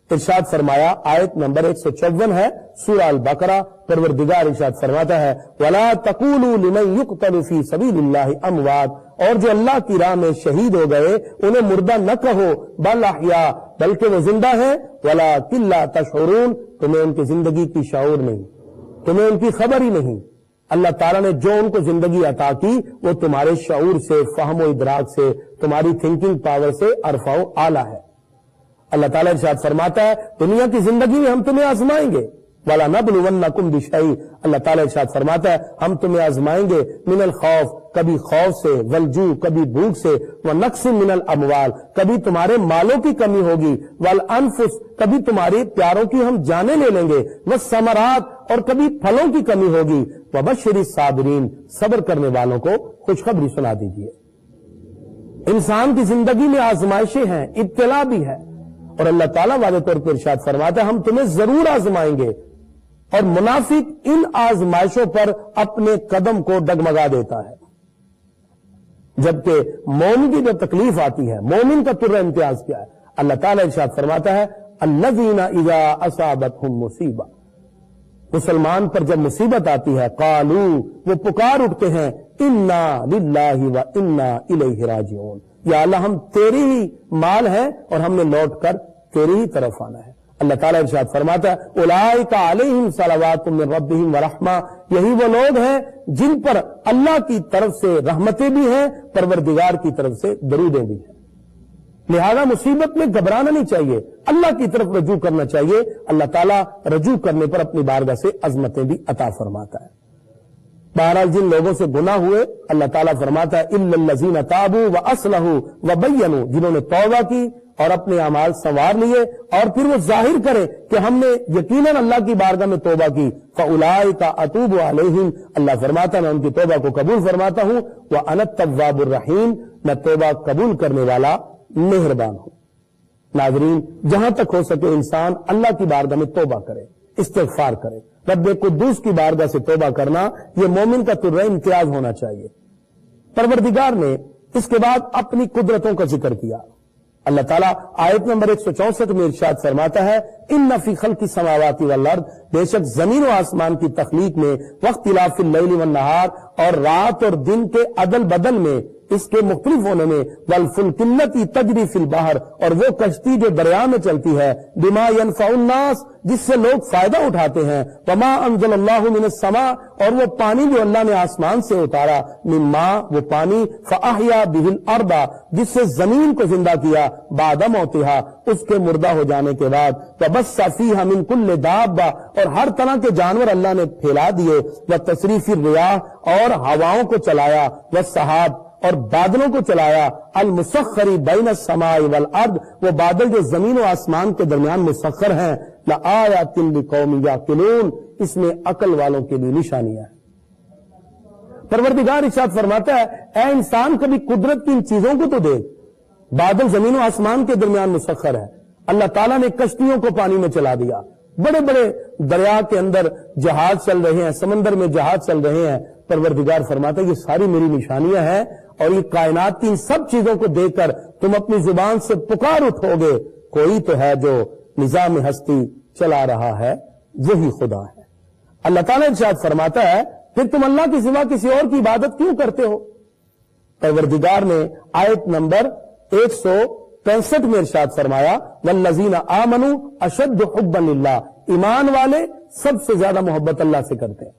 ارشاد فرمایا، آیت نمبر 154 ہے سورہ البقرہ، پروردگار ارشاد فرماتا ہے وَلَا تَقُولُوا لِمَنْ يُقْتَلُ فِي سَبِيلِ اللَّهِ أَمْوَاتٌ، اور جو اللہ کی راہ میں شہید ہو گئے انہیں مردہ نہ کہو، بل احیاء، بلکہ وہ زندہ ہیں، وَلَٰكِن لَّا تَشْعُرُونَ، تمہیں ان کی زندگی کی شعور نہیں، تمہیں ان کی خبر ہی نہیں. اللہ تعالیٰ نے جو ان کو زندگی عطا کی وہ تمہارے شعور سے، فہم و ادراک سے، تمہاری تھنکنگ پاور سے ارفع و اعلیٰ ہے. اللہ تعالیٰ ارشاد فرماتا ہے دنیا کی زندگی میں ہم تمہیں آزمائیں گے، وَلَنَبْلُوَنَّكُمْ بِشَيْءٍ، اللہ تعالیٰ ارشاد فرماتا ہے ہم تمہیں آزمائیں گے، من الخوف، کبھی خوف سے، والجوع، کبھی بھوک سے، ونقص من الاموال، کبھی تمہارے مالوں کی کمی ہوگی، والانفس، کبھی تمہارے پیاروں کی ہم جانیں لے لیں گے، والثمرات، اور کبھی پھلوں کی کمی ہوگی، وبشر الصابرین، صبر کرنے والوں کو خوشخبری سنا دیجیے۔ انسان کی زندگی میں آزمائشیں ہیں، ابتلا بھی ہے، اور اللہ تعالیٰ واضح طور پر ارشاد فرماتا ہے ہم تمہیں ضرور آزمائیں گے، اور منافق ان آزمائشوں پر اپنے قدم کو ڈگمگا دیتا ہے، جبکہ مومن کی جو تکلیف آتی ہے، مومن کا طرح امتیاز کیا ہے؟ اللہ تعالیٰ ارشاد فرماتا ہے الذین اذا اصابتہم مصیبہ، مسلمان پر جب مصیبت آتی ہے قالو، وہ پکار اٹھتے ہیں انا للہ و انا الیہ راجعون، یا اللہ ہم تیری ہی مال ہیں اور ہم نے لوٹ کر تیری ہی طرف آنا ہے۔ اللہ تعالیٰ ارشاد فرماتا ہے اولئک علیہم صلوات من ربہم ورحمہ، یہی وہ لوگ ہیں جن پر اللہ کی طرف سے رحمتیں بھی ہیں، پروردگار کی طرف سے درودیں بھی ہیں۔ لہذا مصیبت میں گھبرانا نہیں چاہیے، اللہ کی طرف رجوع کرنا چاہیے، اللہ تعالیٰ رجوع کرنے پر اپنی بارگاہ سے عظمتیں بھی عطا فرماتا ہے۔ بہرحال جن لوگوں سے گناہ ہوئے اللہ تعالیٰ فرماتا ہے الا الذین تابوا واصلحوا وبینوا، جنہوں نے توبہ کی اور اپنے اعمال سنوار لیے اور پھر وہ ظاہر کرے کہ ہم نے یقیناً اللہ کی بارگاہ میں توبہ کی، فاولئک اتوب علیہم، اللہ فرماتا ہے میں ان کی توبہ کو قبول فرماتا ہوں، وانا التواب الرحیم، میں توبہ قبول کرنے والا مہربان ہوں۔ ناظرین، جہاں تک ہو سکے انسان اللہ کی بارگاہ میں توبہ کرے، استغفار کرے، رب قدوس کی بارگاہ سے توبہ کرنا یہ مومن کا طرح امتیاز ہونا چاہیے۔ پروردگار نے اس کے بعد اپنی قدرتوں کا ذکر کیا۔ اللہ تعالیٰ آیت نمبر 164 میں ارشاد فرماتا ہے ان فی خلق السماوات والارض، بے شک زمین و آسمان کی تخلیق میں، واختلاف اللیل والنہار، اور رات اور دن کے عدل بدل میں، اس کے مختلف ہونے میں، والفلک التی تجری فی البحر، اور وہ کشتی جو دریا میں چلتی ہے، بما ینفع الناس، جس سے لوگ فائدہ اٹھاتے ہیں، وما انزل اللہ من السماء، اور وہ پانی جو اللہ نے آسمان سے اتارا، من ماء، وہ پانی، فاحیا بہ الارض، جس سے زمین کو زندہ کیا، بعد موتہا، اس کے مردہ ہو جانے کے بعد، وبث فیہا من کل دابہ، اور ہر طرح کے جانور اللہ نے پھیلا دیے، وتصریف الریاح، اور ہواؤں کو چلایا، والسحاب، اور بادلوں کو چلایا، المسخری بین السماء والارض، وہ بادل جو زمین و آسمان کے درمیان مسخر ہیں، لآیات لقوم یعقلون، اس میں عقل والوں کے لیے نشانیاں ہیں۔ پروردگار ارشاد فرماتا ہے اے انسان کبھی قدرت کی ان چیزوں کو تو دیکھ، بادل زمین و آسمان کے درمیان مسخر ہے، اللہ تعالیٰ نے کشتیوں کو پانی میں چلا دیا، بڑے بڑے دریا کے اندر جہاز چل رہے ہیں، سمندر میں جہاز چل رہے ہیں، پروردگار فرماتا ہے یہ ساری میری نشانیاں ہیں، اور یہ کائنات کی ان سب چیزوں کو دیکھ کر تم اپنی زبان سے پکار اٹھو گے کوئی تو ہے جو نظام ہستی چلا رہا ہے، وہی خدا ہے۔ اللہ تعالیٰ ارشاد فرماتا ہے پھر تم اللہ کے سوا کسی اور کی عبادت کیوں کرتے ہو؟ پروردگار نے آیت نمبر 165 میں ارشاد فرمایا والذین آمنوا اشد حبا للہ، ایمان والے سب سے زیادہ محبت اللہ سے کرتے ہیں،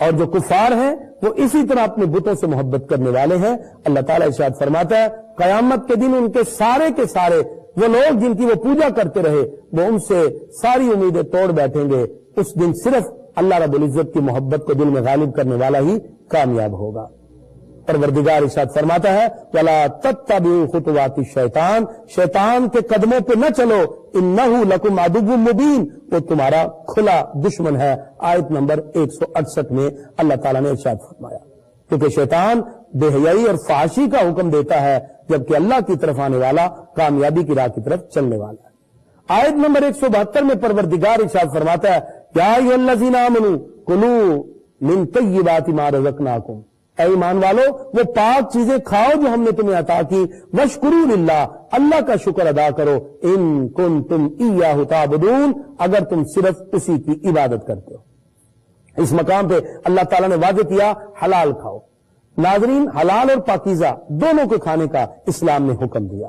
اور جو کفار ہیں وہ اسی طرح اپنے بتوں سے محبت کرنے والے ہیں۔ اللہ تعالیٰ ارشاد فرماتا ہے قیامت کے دن ان کے سارے وہ لوگ جن کی وہ پوجا کرتے رہے وہ ان سے ساری امیدیں توڑ بیٹھیں گے، اس دن صرف اللہ رب العزت کی محبت کو دل میں غالب کرنے والا ہی کامیاب ہوگا۔ پروردگار ارشاد فرماتا ہے وَلَا تَتَّبِعُوا خُطُوَاتِ الشَّيْطَانِ، شیطان کے قدموں پہ نہ چلو، إِنَّهُ لَكُمْ عَدُوٌّ مُبِينٌ، وہ تمہارا کھلا دشمن ہے۔ آیت نمبر 168 میں اللہ تعالیٰ نے ارشاد فرمایا، کیونکہ شیطان بے حیائی اور فحاشی کا حکم دیتا ہے، جبکہ اللہ کی طرف آنے والا کامیابی کی راہ کی طرف چلنے والا ہے۔ آیت نمبر 172 میں پروردگار ارشاد فرماتا ہے یا ایھا الذین آمنوا کلوا من طیبات ما رزقناکم، اے ایمان والو وہ پاک چیزیں کھاؤ جو ہم نے تمہیں عطا کی، واشکروا للہ، اللہ کا شکر ادا کرو، ان کنتم ایاہ تعبدون، اگر تم صرف اسی کی عبادت کرتے ہو۔ اس مقام پہ اللہ تعالیٰ نے واضح کیا حلال کھاؤ۔ ناظرین، حلال اور پاکیزہ دونوں کے کھانے کا اسلام نے حکم دیا،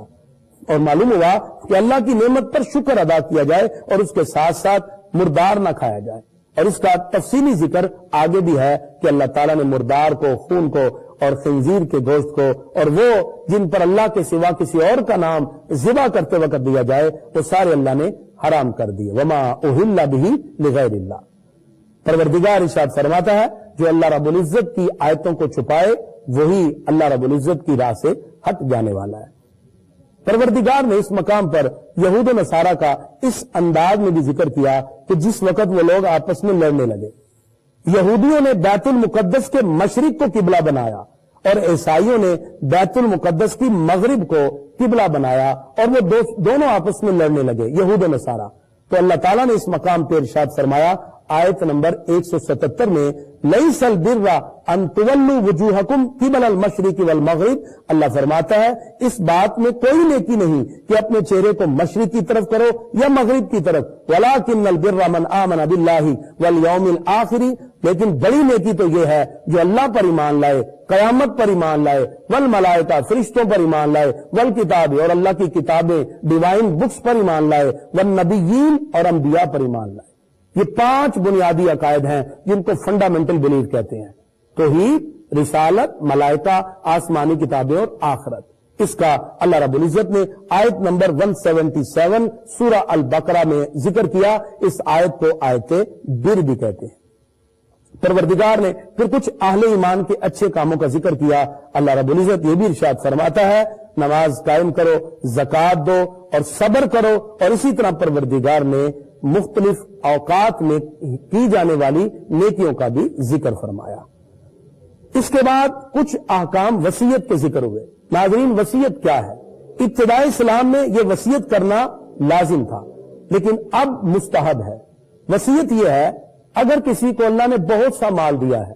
اور معلوم ہوا کہ اللہ کی نعمت پر شکر ادا کیا جائے اور اس کے ساتھ ساتھ مردار نہ کھایا جائے، اور اس کا تفصیلی ذکر آگے بھی ہے کہ اللہ تعالیٰ نے مردار کو، خون کو اور خنزیر کے گوشت کو، اور وہ جن پر اللہ کے سوا کسی اور کا نام ذبح کرتے وقت دیا جائے وہ سارے اللہ نے حرام کر دیے۔ وما اہل بہ لغیر اللہ۔ پروردگار ارشاد فرماتا ہے جو اللہ رب العزت کی آیتوں کو چھپائے وہی اللہ رب العزت کی راہ سے ہٹ جانے والا ہے۔ پروردگار نے اس مقام پر یہود و نصارہ کا اس انداز میں بھی ذکر کیا کہ جس وقت وہ لوگ آپس میں لڑنے لگے، یہودیوں نے بیت المقدس کے مشرق کو قبلہ بنایا اور عیسائیوں نے بیت المقدس کی مغرب کو قبلہ بنایا، اور وہ دونوں آپس میں لڑنے لگے یہود و نصارہ۔ تو اللہ تعالیٰ نے اس مقام پہ ارشاد فرمایا آیت نمبر 177 میں، لیس البر ان تولوا وجوہکم قبل المشرق والمغرب، اللہ فرماتا ہے اس بات میں کوئی نیکی نہیں کہ اپنے چہرے کو مشرق کی طرف کرو یا مغرب کی طرف، ولکن البر من آمن باللہ والیوم الآخر، لیکن بڑی نیکی تو یہ ہے جو اللہ پر ایمان لائے، قیامت پر ایمان لائے، والملائکہ فرشتوں پر ایمان لائے، والکتاب اور اللہ کی کتابیں ڈیوائن بکس پر ایمان لائے، والنبیین اور انبیاء پر ایمان لائے۔ یہ 5 بنیادی عقائد ہیں جن کو فنڈامنٹل بلیو کہتے ہیں، توحید، رسالت، ملائکہ، آسمانی کتابیں اور آخرت۔ اس کا اللہ رب العزت نے آیت نمبر 177 سورہ البقرہ میں ذکر کیا۔ اس آیت کو آیت بر بھی کہتے ہیں۔ پروردگار نے پھر کچھ اہل ایمان کے اچھے کاموں کا ذکر کیا۔ اللہ رب العزت یہ بھی ارشاد فرماتا ہے نماز قائم کرو، زکوٰۃ دو اور صبر کرو، اور اسی طرح پروردگار نے مختلف اوقات میں کی جانے والی نیکیوں کا بھی ذکر فرمایا۔ اس کے بعد کچھ احکام وصیت کے ذکر ہوئے۔ ناظرین، وصیت کیا ہے؟ ابتدائی اسلام میں یہ وصیت کرنا لازم تھا، لیکن اب مستحب ہے۔ وصیت یہ ہے اگر کسی کو اللہ نے بہت سا مال دیا ہے،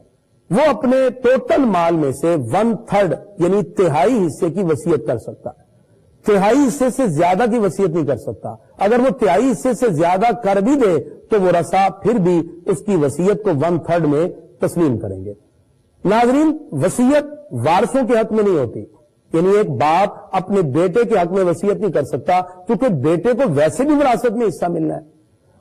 وہ اپنے ٹوٹل مال میں سے 1/3 یعنی تہائی حصے کی وصیت کر سکتا ہے، تہائی حصے سے زیادہ کی وصیت نہیں کر سکتا۔ اگر وہ تہائی حصے سے زیادہ کر بھی دے تو وہ ورثاء پھر بھی اس کی وصیت کو 1/3 میں تسلیم کریں گے۔ ناظرین، وصیت وارثوں کے حق میں نہیں ہوتی، یعنی ایک باپ اپنے بیٹے کے حق میں وصیت نہیں کر سکتا کیونکہ بیٹے کو ویسے بھی وراثت میں حصہ ملنا ہے۔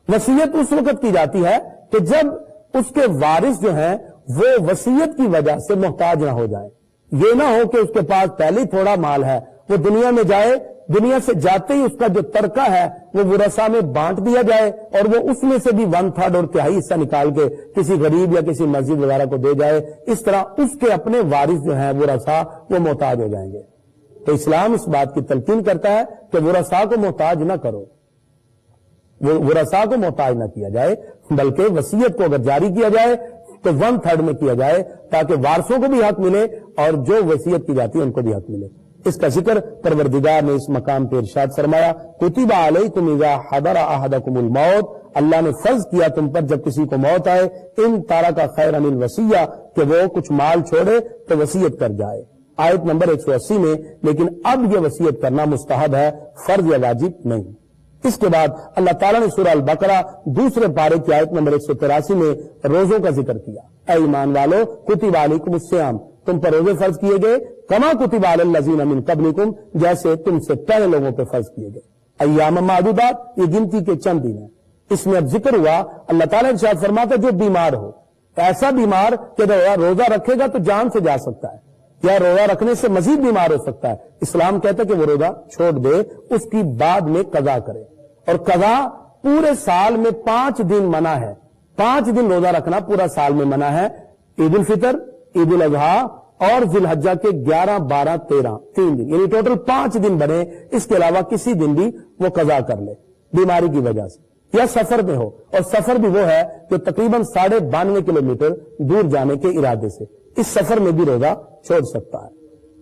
وصیت اس وقت کی جاتی ہے کہ جب اس کے وارث جو ہیں وہ وصیت کی وجہ سے محتاج نہ ہو جائیں۔ یہ نہ ہو کہ اس کے پاس پہلے ہی تھوڑا مال ہے، وہ دنیا میں جائے، دنیا سے جاتے ہی اس کا جو ترکہ ہے وہ ورثاء میں بانٹ دیا جائے اور وہ اس میں سے بھی 1/3 اور تہائی حصہ نکال کے کسی غریب یا کسی مسجد وغیرہ کو دے جائے۔ اس طرح اس کے اپنے وارث جو ہیں ورثاء وہ محتاج ہو جائیں گے۔ تو اسلام اس بات کی تلقین کرتا ہے کہ ورثاء کو محتاج نہ کرو، ورثاء کو محتاج نہ کیا جائے، بلکہ وصیت کو اگر جاری کیا جائے تو 1/3 میں کیا جائے تاکہ وارثوں کو بھی حق ملے اور جو وصیت کی جاتی ہے ان کو بھی حق ملے۔ اس کا ذکر پروردگار نے اس مقام پہ ارشاد فرمایا، کتب علیکم اذا حضر احدکم الموت، اللہ نے فرض کیا تم پر جب کسی کو موت آئے، ان ترک خیرا الوصیہ، کہ وہ کچھ مال چھوڑے تو وصیت کر جائے۔ آیت نمبر 180 میں، لیکن اب یہ وصیت کرنا مستحب ہے، فرض یا واجب نہیں۔ اس کے بعد اللہ تعالیٰ نے سورہ البقرہ دوسرے پارے کی آیت نمبر 183 میں روزوں کا ذکر کیا۔ اے ایمان والو، کتب علیکم الصیام، تم پر روزے فرض کیے گئے، کما کتب علی الذین من قبلکم، جیسے تم سے پہلے لوگوں پہ فرض کیے گئے۔ ایام معدودات، یہ گنتی کے چند دن ہیں۔ اس میں اب ذکر ہوا، اللہ تعالیٰ نے ارشاد فرماتا جو بیمار ہو، ایسا بیمار کہ روزہ رکھے گا تو جان سے جا سکتا ہے یا روزہ رکھنے سے مزید بیمار ہو سکتا ہے، اسلام کہتا ہے کہ وہ روزہ چھوڑ دے، اس کی بعد میں قضا کرے، اور قضا پورے سال میں 5 دن منع ہے۔ 5 دن روزہ رکھنا پورا سال میں منع ہے، عید الفطر، عید الاضحیٰ اور ذی الحجہ کے 11، 12، 13 3 دن، یعنی ٹوٹل 5 دن بنے۔ اس کے علاوہ کسی دن بھی وہ قضا کر لے بیماری کی وجہ سے یا سفر میں ہو، اور سفر بھی وہ ہے جو تقریباً 92.5 کلومیٹر دور جانے کے ارادے سے، اس سفر میں بھی روزہ چھوڑ سکتا ہے۔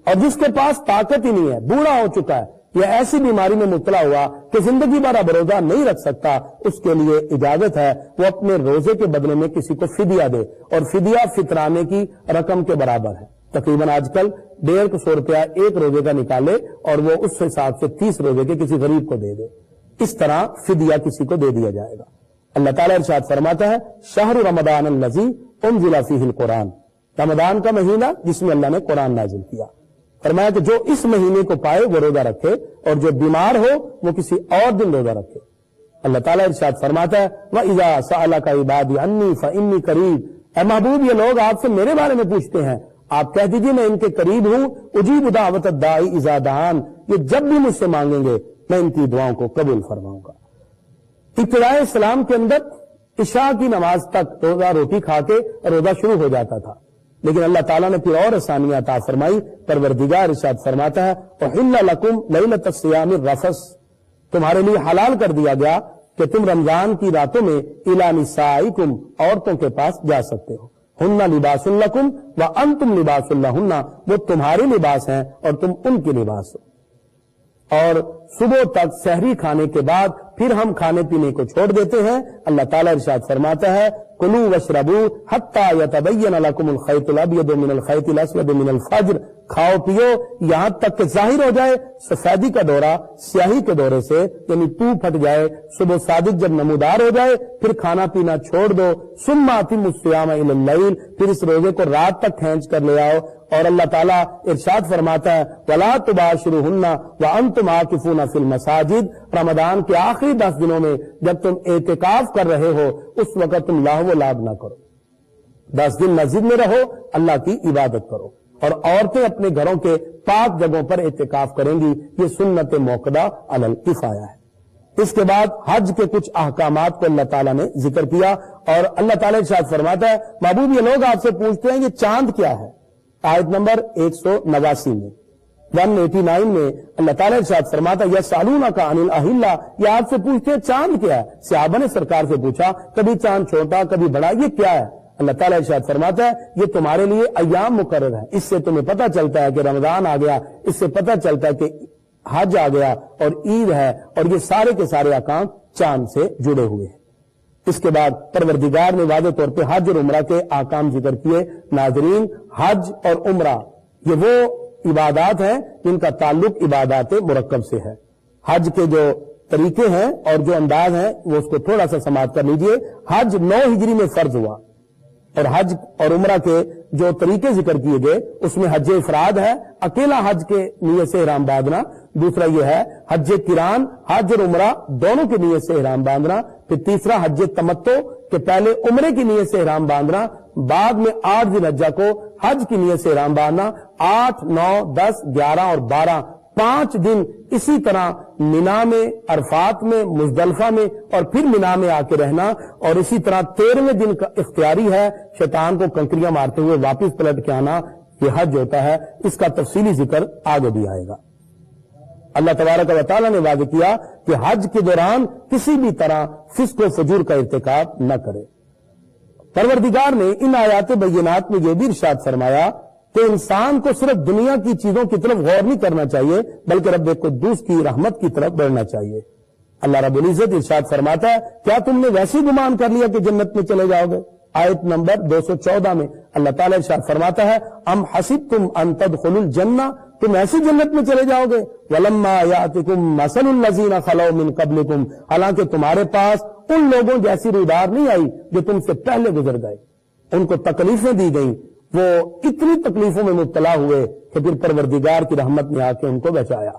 اور جس کے پاس طاقت ہی نہیں ہے، بوڑھا ہو چکا ہے یا ایسی بیماری میں مبتلا ہوا کہ زندگی بھر اب روزہ نہیں رکھ سکتا، اس کے لیے اجازت ہے وہ اپنے روزے کے بدلے میں کسی کو فدیہ دے، اور فدیہ فطرانے کی رقم کے برابر ہے۔ تقریباً آج کل 150 روپیہ ایک روزے کا نکالے اور وہ اس حساب سے 30 روزے کے کسی غریب کو دے دے، اس طرح فدیہ کسی کو دے دیا جائے گا۔ اللہ تعالیٰ ارشاد فرماتا ہے، شہر رمضان الذی انزل فیہ القرآن، رمضان کا مہینہ جس میں اللہ نے قرآن نازل کیا۔ فرمایا کہ جو اس مہینے کو پائے وہ روزہ رکھے، اور جو بیمار ہو وہ کسی اور دن روزہ رکھے۔ اللہ تعالیٰ ارشاد فرماتا ہے، وَإِذَا سَأَلَكَ عِبَادِي عَنِّي فَإِنِّي قَرِيبٌ، اے محبوب یہ لوگ آپ سے میرے بارے میں پوچھتے ہیں، آپ کہہ دیجئے میں ان کے قریب ہوں، اجیب دعوت الداعی اذا دعان، یہ جب بھی مجھ سے مانگیں گے میں ان کی دعاؤں کو قبول فرماؤں گا۔ ابتدائے اسلام کے اندر عشاء کی نماز تک روزہ روٹی کھا کے روزہ شروع ہو جاتا تھا، لیکن اللہ تعالیٰ نے پھر اور آسانیاں عطا فرمائی۔ پروردگار ارشاد فرماتا ہے احل لکم لیلۃ الصیام الرفث، تمہارے لیے حلال کر دیا گیا کہ تم رمضان کی راتوں میں الی نسائکم، عورتوں کے پاس جا سکتے ہو، ہن لباس لکم وانتم لباس لہن، وہ تمہارے لباس ہیں اور تم ان کے لباس ہو۔ اور صبح تک سحری کھانے کے بعد پھر ہم کھانے پینے کو چھوڑ دیتے ہیں۔ اللہ تعالیٰ ارشاد فرماتا ہے کلوا واشربوا حتی یتبین لکم الخیط الابیض من الخیط الاسود من الفجر، کھاؤ پیو یہاں تک کہ ظاہر ہو جائے سفیدی کا دورہ سیاہی کے دورے سے، یعنی تو پھٹ جائے، صبح صادق جب نمودار ہو جائے پھر کھانا پینا چھوڑ دو۔ ثم اتموا الصیام الی اللیل، پھر اس روزے کو رات تک کھینچ کر لے آؤ۔ اور اللہ تعالیٰ ارشاد فرماتا ہے وَلَا تُبَاشِرُوهُنَّ وَأَنْتُمْ عَاكِفُونَ فِي الْمَسَاجِدِ، رمضان کے آخری 10 دنوں میں جب تم اعتکاف کر رہے ہو اس وقت تم لاہو و لعب نہ کرو، 10 دن مسجد میں رہو، اللہ کی عبادت کرو۔ اور عورتیں اپنے گھروں کے پاک جگہوں پر اعتکاف کریں گی، یہ سنت موقدہ علی الکفایہ ہے۔ اس کے بعد حج کے کچھ احکامات کو اللہ تعالیٰ نے ذکر کیا، اور اللہ تعالیٰ ارشاد فرماتا ہے محبوب یہ لوگ آپ سے پوچھتے ہیں یہ چاند کیا ہے، آیت نمبر 189 میں 189 میں اللہ تعالیٰ ارشاد فرماتا ہے یسألونک عن الاہلہ، یہ آپ سے پوچھتے ہیں چاند کیا ہے۔ صحابہ نے سرکار سے پوچھا کبھی چاند چھوٹا کبھی بڑا، یہ کیا ہے؟ اللہ تعالیٰ ارشاد فرماتا ہے یہ تمہارے لیے ایام مقرر ہے، اس سے تمہیں پتہ چلتا ہے کہ رمضان آ گیا، اس سے پتہ چلتا ہے کہ حج آ گیا اور عید ہے، اور یہ سارے کے سارے احکام چاند سے جڑے ہوئے ہیں۔ اس کے بعد پروردگار نے واضح طور پہ حج اور عمرہ کے احکام ذکر کیے۔ ناظرین، حج اور عمرہ یہ وہ عبادات ہیں جن کا تعلق عبادات مرکب سے ہے۔ حج کے جو طریقے ہیں اور جو انداز ہیں وہ اس کو تھوڑا سا سماعت کر لیجئے۔ حج 9 ہجری میں فرض ہوا، اور حج اور عمرہ کے جو طریقے ذکر کیے گئے اس میں حج افراد ہے، اکیلا حج کے نیت سے احرام باندھنا، دوسرا یہ ہے حج قران، حج اور عمرہ دونوں کی نیت سے احرام باندھنا، پھر تیسرا حج تمتع کہ پہلے عمرے کی نیت سے احرام باندھنا، بعد میں 8 ذی الحجہ کو حج کی نیت سے احرام باندھنا، 8، 9، 10، 11 اور 12 5 دن اسی طرح مینا میں، عرفات میں، مزدلفہ میں اور پھر مینا میں آ کے رہنا، اور اسی طرح 13ویں دن کا اختیاری ہے شیطان کو کنکریاں مارتے ہوئے واپس پلٹ کے آنا، یہ حج ہوتا ہے۔ اس کا تفصیلی ذکر آگے بھی آئے گا۔ اللہ تبارک و تعالیٰ نے واضح کیا کہ حج کے دوران کسی بھی طرح فسق و فجور کا ارتکاب نہ کرے۔ پروردگار نے ان آیات بینات میں یہ بھی ارشاد فرمایا کہ انسان کو صرف دنیا کی چیزوں کی طرف غور نہیں کرنا چاہیے بلکہ رب قدوس کی رحمت کی طرف بڑھنا چاہیے۔ اللہ رب العزت ارشاد فرماتا ہے کیا تم نے ویسے گمان کر لیا کہ جنت میں چلے جاؤ گے؟ آیت نمبر 214 میں اللہ تعالیٰ ارشاد فرماتا ہے ام حسبتم ان تدخلوا الجنہ، تم ایسی جنت میں چلے جاؤ گے؟ ولما یاتکم مثل الذین خلوا من قبلکم، حالانکہ تمہارے پاس ان لوگوں جیسی رویداد نہیں آئی جو تم سے پہلے گزر گئے، ان کو تکلیفیں دی گئیں، وہ اتنی تکلیفوں میں مبتلا ہوئے کہ پھر پروردگار کی رحمت نے آ کے ان کو بچایا۔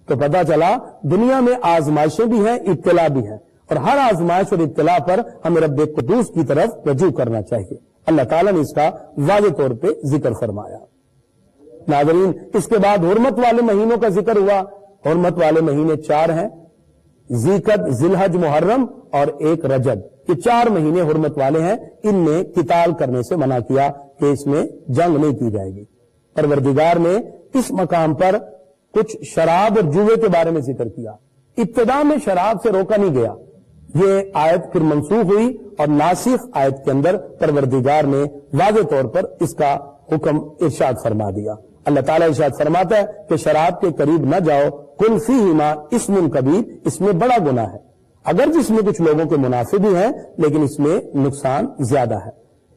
تو پتہ چلا دنیا میں آزمائشیں بھی ہیں، ابتلا بھی ہیں، اور ہر آزمائش اور ابتلا پر ہمیں رب قدوس کی طرف رجوع کرنا چاہیے۔ اللہ تعالیٰ نے اس کا واضح طور پہ ذکر فرمایا۔ ناظرین، اس کے بعد حرمت والے مہینوں کا ذکر ہوا۔ حرمت والے مہینے 4 ہیں، ذی القعدہ، ذی الحجہ، محرم اور 1 رجب، یہ 4 مہینے حرمت والے ہیں۔ ان میں قتال کرنے سے منع کیا کہ اس میں جنگ نہیں کی جائے گی۔ پروردگار نے اس مقام پر کچھ شراب اور جوئے کے بارے میں ذکر کیا۔ ابتدا میں شراب سے روکا نہیں گیا، یہ آیت پھر منسوخ ہوئی اور ناسخ آیت کے اندر پروردگار نے واضح طور پر اس کا حکم ارشاد فرما دیا۔ اللہ تعالیٰ ارشاد فرماتا ہے کہ شراب کے قریب نہ جاؤ، کل فیہما اسم کبیر، اس میں بڑا گناہ ہے، اگر جس میں کچھ لوگوں کے منافع بھی ہیں لیکن اس میں نقصان زیادہ ہے۔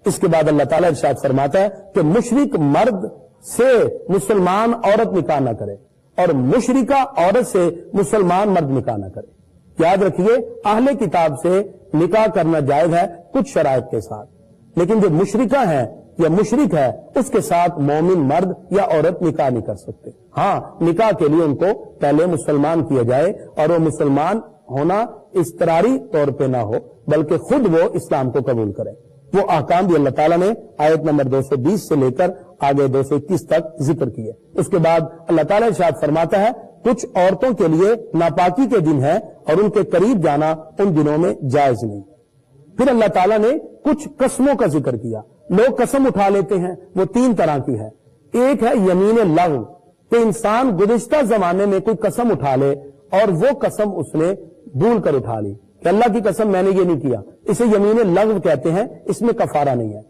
اس کے بعد اللہ تعالیٰ ارشاد فرماتا ہے کہ مشرک مرد سے مسلمان عورت نکاح نہ کرے اور مشرکہ عورت سے مسلمان مرد نکاح نہ کرے۔ یاد رکھیے اہل کتاب سے نکاح کرنا جائز ہے کچھ شرائط کے ساتھ، لیکن جو مشرکہ ہے یا مشرک ہے اس کے ساتھ مومن مرد یا عورت نکاح نہیں کر سکتے۔ ہاں، نکاح کے لیے ان کو پہلے مسلمان کیا جائے، اور وہ مسلمان ہونا اضطراری طور پہ نہ ہو بلکہ خود وہ اسلام کو قبول کرے۔ وہ احکام بھی اللہ تعالیٰ نے آیت نمبر 220 سے لے کر آگے 221 تک ذکر کیے۔ اس کے بعد اللہ تعالیٰ ارشاد فرماتا ہے کچھ عورتوں کے لیے ناپاکی کے دن ہے اور ان کے قریب جانا ان دنوں میں جائز نہیں۔ پھر اللہ تعالیٰ نے کچھ قسموں کا ذکر کیا۔ لوگ قسم اٹھا لیتے ہیں، وہ 3 طرح کی ہے۔ ایک ہے یمین لغو، کہ انسان گزشتہ زمانے میں کوئی قسم اٹھا لے اور وہ قسم اس نے بھول کر اٹھا لی کہ اللہ کی قسم میں نے یہ نہیں کیا، اسے یمین لغو کہتے ہیں، اس میں کفارہ نہیں ہے۔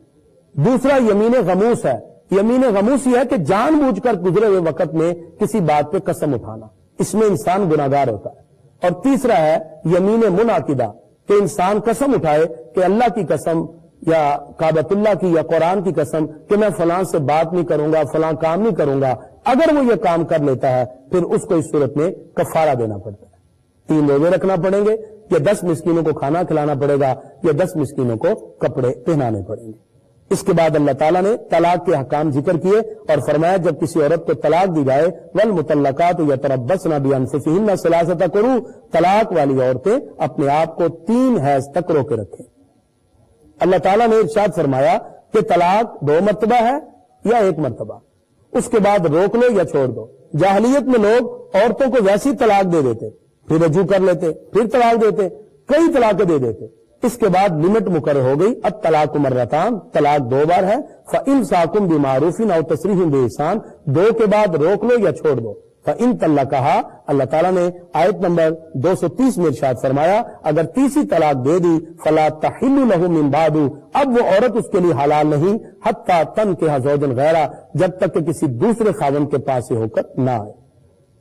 دوسرا یمین غموس ہے۔ یمین غموس یہ ہے کہ جان بوجھ کر گزرے ہوئے وقت میں کسی بات پہ قسم اٹھانا، اس میں انسان گناہگار ہوتا ہے۔ اور تیسرا ہے یمین منعقدہ، کہ انسان قسم اٹھائے کہ اللہ کی قسم یا کعبۃ اللہ کی یا قرآن کی قسم کہ میں فلاں سے بات نہیں کروں گا، فلاں کام نہیں کروں گا۔ اگر وہ یہ کام کر لیتا ہے پھر اس کو اس صورت میں کفارہ دینا پڑتا ہے، 3 روزے رکھنا پڑیں گے، یا 10 مسکینوں کو کھانا کھلانا پڑے گا، یا 10 مسکینوں کو کپڑے پہنانے پڑیں گے۔ اس کے بعد اللہ تعالیٰ نے طلاق کے احکام ذکر کیے اور فرمایا جب کسی عورت کو طلاق دی جائے والمطلقات یتربصن بانفسہن ثلاثۃ قروء، طلاق والی عورتیں اپنے آپ کو 3 حیض تک روکے رکھیں۔ اللہ تعالیٰ نے ارشاد فرمایا کہ طلاق 2 مرتبہ ہے یا 1 مرتبہ، اس کے بعد روک لو یا چھوڑ دو۔ جاہلیت میں لوگ عورتوں کو ویسی طلاق دے دیتے، پھر رجوع کر لیتے، پھر طلاق دیتے، کئی طلاقیں دے دیتے۔ اس کے بعد لمٹ مقرر ہو گئی، الطلاق مرتان، طلاق 2 بار ہے۔ فإمساک بمعروف او تسریح بإحسان، 2 کے بعد روک لو یا چھوڑ دو۔ فإن طلقها، اللہ تعالیٰ نے آیت نمبر 230 میں ارشاد فرمایا اگر تیسری طلاق دے دی فلا تحل له من بعد، اب وہ عورت اس کے لیے حلال نہیں حتی تنکح زوجا غیرہ، جب تک کہ کسی دوسرے خاوند کے پاس سے ہو کر نہ آئے۔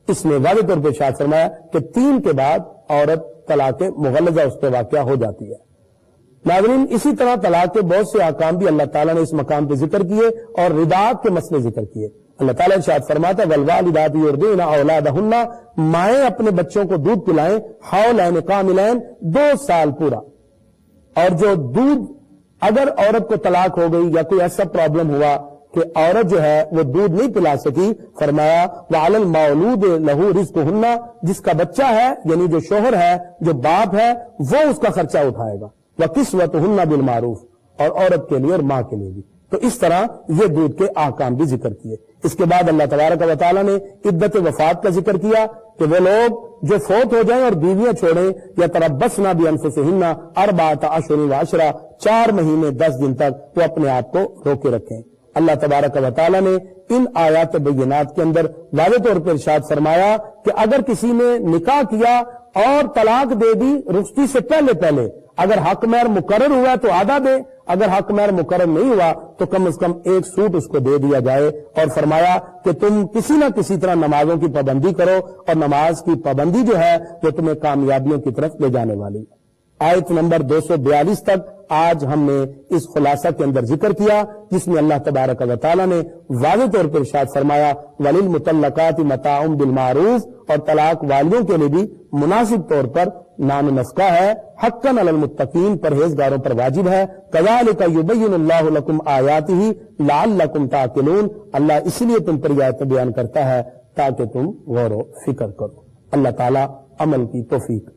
اس میں واضح طور پر ارشاد فرمایا کہ 3 کے بعد عورت طلاق مغلظہ اس پہ واقع ہو جاتی ہے۔ ناظرین، اسی طرح طلاق کے بہت سے احکام بھی اللہ تعالیٰ نے اس مقام پہ ذکر کیے اور رداعت کے مسئلے ذکر کیے۔ اللہ تعالیٰ ارشاد فرماتا ہے والوالدات یرضعن اولادہن، مائیں اپنے بچوں کو دودھ پلائیں حولین کاملین، 2 سال پورا۔ اور جو دودھ اگر عورت کو طلاق ہو گئی یا کوئی ایسا پرابلم ہوا کہ عورت جو ہے وہ دودھ نہیں پلا سکی، فرمایا وعلی المولود لہ رزقہن، جس کا بچہ ہے یعنی جو شوہر ہے جو باپ ہے وہ اس کا خرچہ اٹھائے گا، وکسوتہن بالمعروف، اور عورت کے لیے اور ماں کے لیے بھی۔ تو اس طرح یہ دودھ کے احکام بھی ذکر کیے۔ اس کے بعد اللہ تبارک و تعالیٰ نے عدت وفات کا ذکر کیا کہ وہ لوگ جو فوت ہو جائیں اور بیویاں چھوڑیں یا تربصن بانفسہن 4 اشہر و 10، 4 مہینے 10 دن تک وہ اپنے آپ کو روکے رکھیں۔ اللہ تبارک و تعالیٰ نے ان آیات بینات کے اندر واضح طور پر ارشاد فرمایا کہ اگر کسی نے نکاح کیا اور طلاق دے دی رخصتی سے پہلے، اگر حق مہر مقرر ہوا تو آدھا دے، اگر حق مہر مقرر نہیں ہوا تو کم از کم 1 سوٹ اس کو دے دیا جائے، اور فرمایا کہ تم کسی نہ کسی طرح نمازوں کی پابندی کرو، اور نماز کی پابندی جو ہے وہ تمہیں کامیابیوں کی طرف لے جانے والی۔ آیت نمبر 242 تک آج ہم نے اس خلاصہ کے اندر ذکر کیا جس میں اللہ تبارک و تعالیٰ نے واضح طور پر ارشاد فرمایا وللمطلقات متاع بالمعروف، اور طلاق والیوں کے لیے بھی مناسب طور پر نام نفقہ ہے، حقا علی المتقین، پرہیزگاروں پر واجب ہے۔ کذالک یبین اللہ لکم آیاتہ لعلکم تعقلون، اللہ اس لیے تم پر یہ آیت بیان کرتا ہے تاکہ تم غور و فکر کرو۔ اللہ تعالیٰ عمل کی توفیق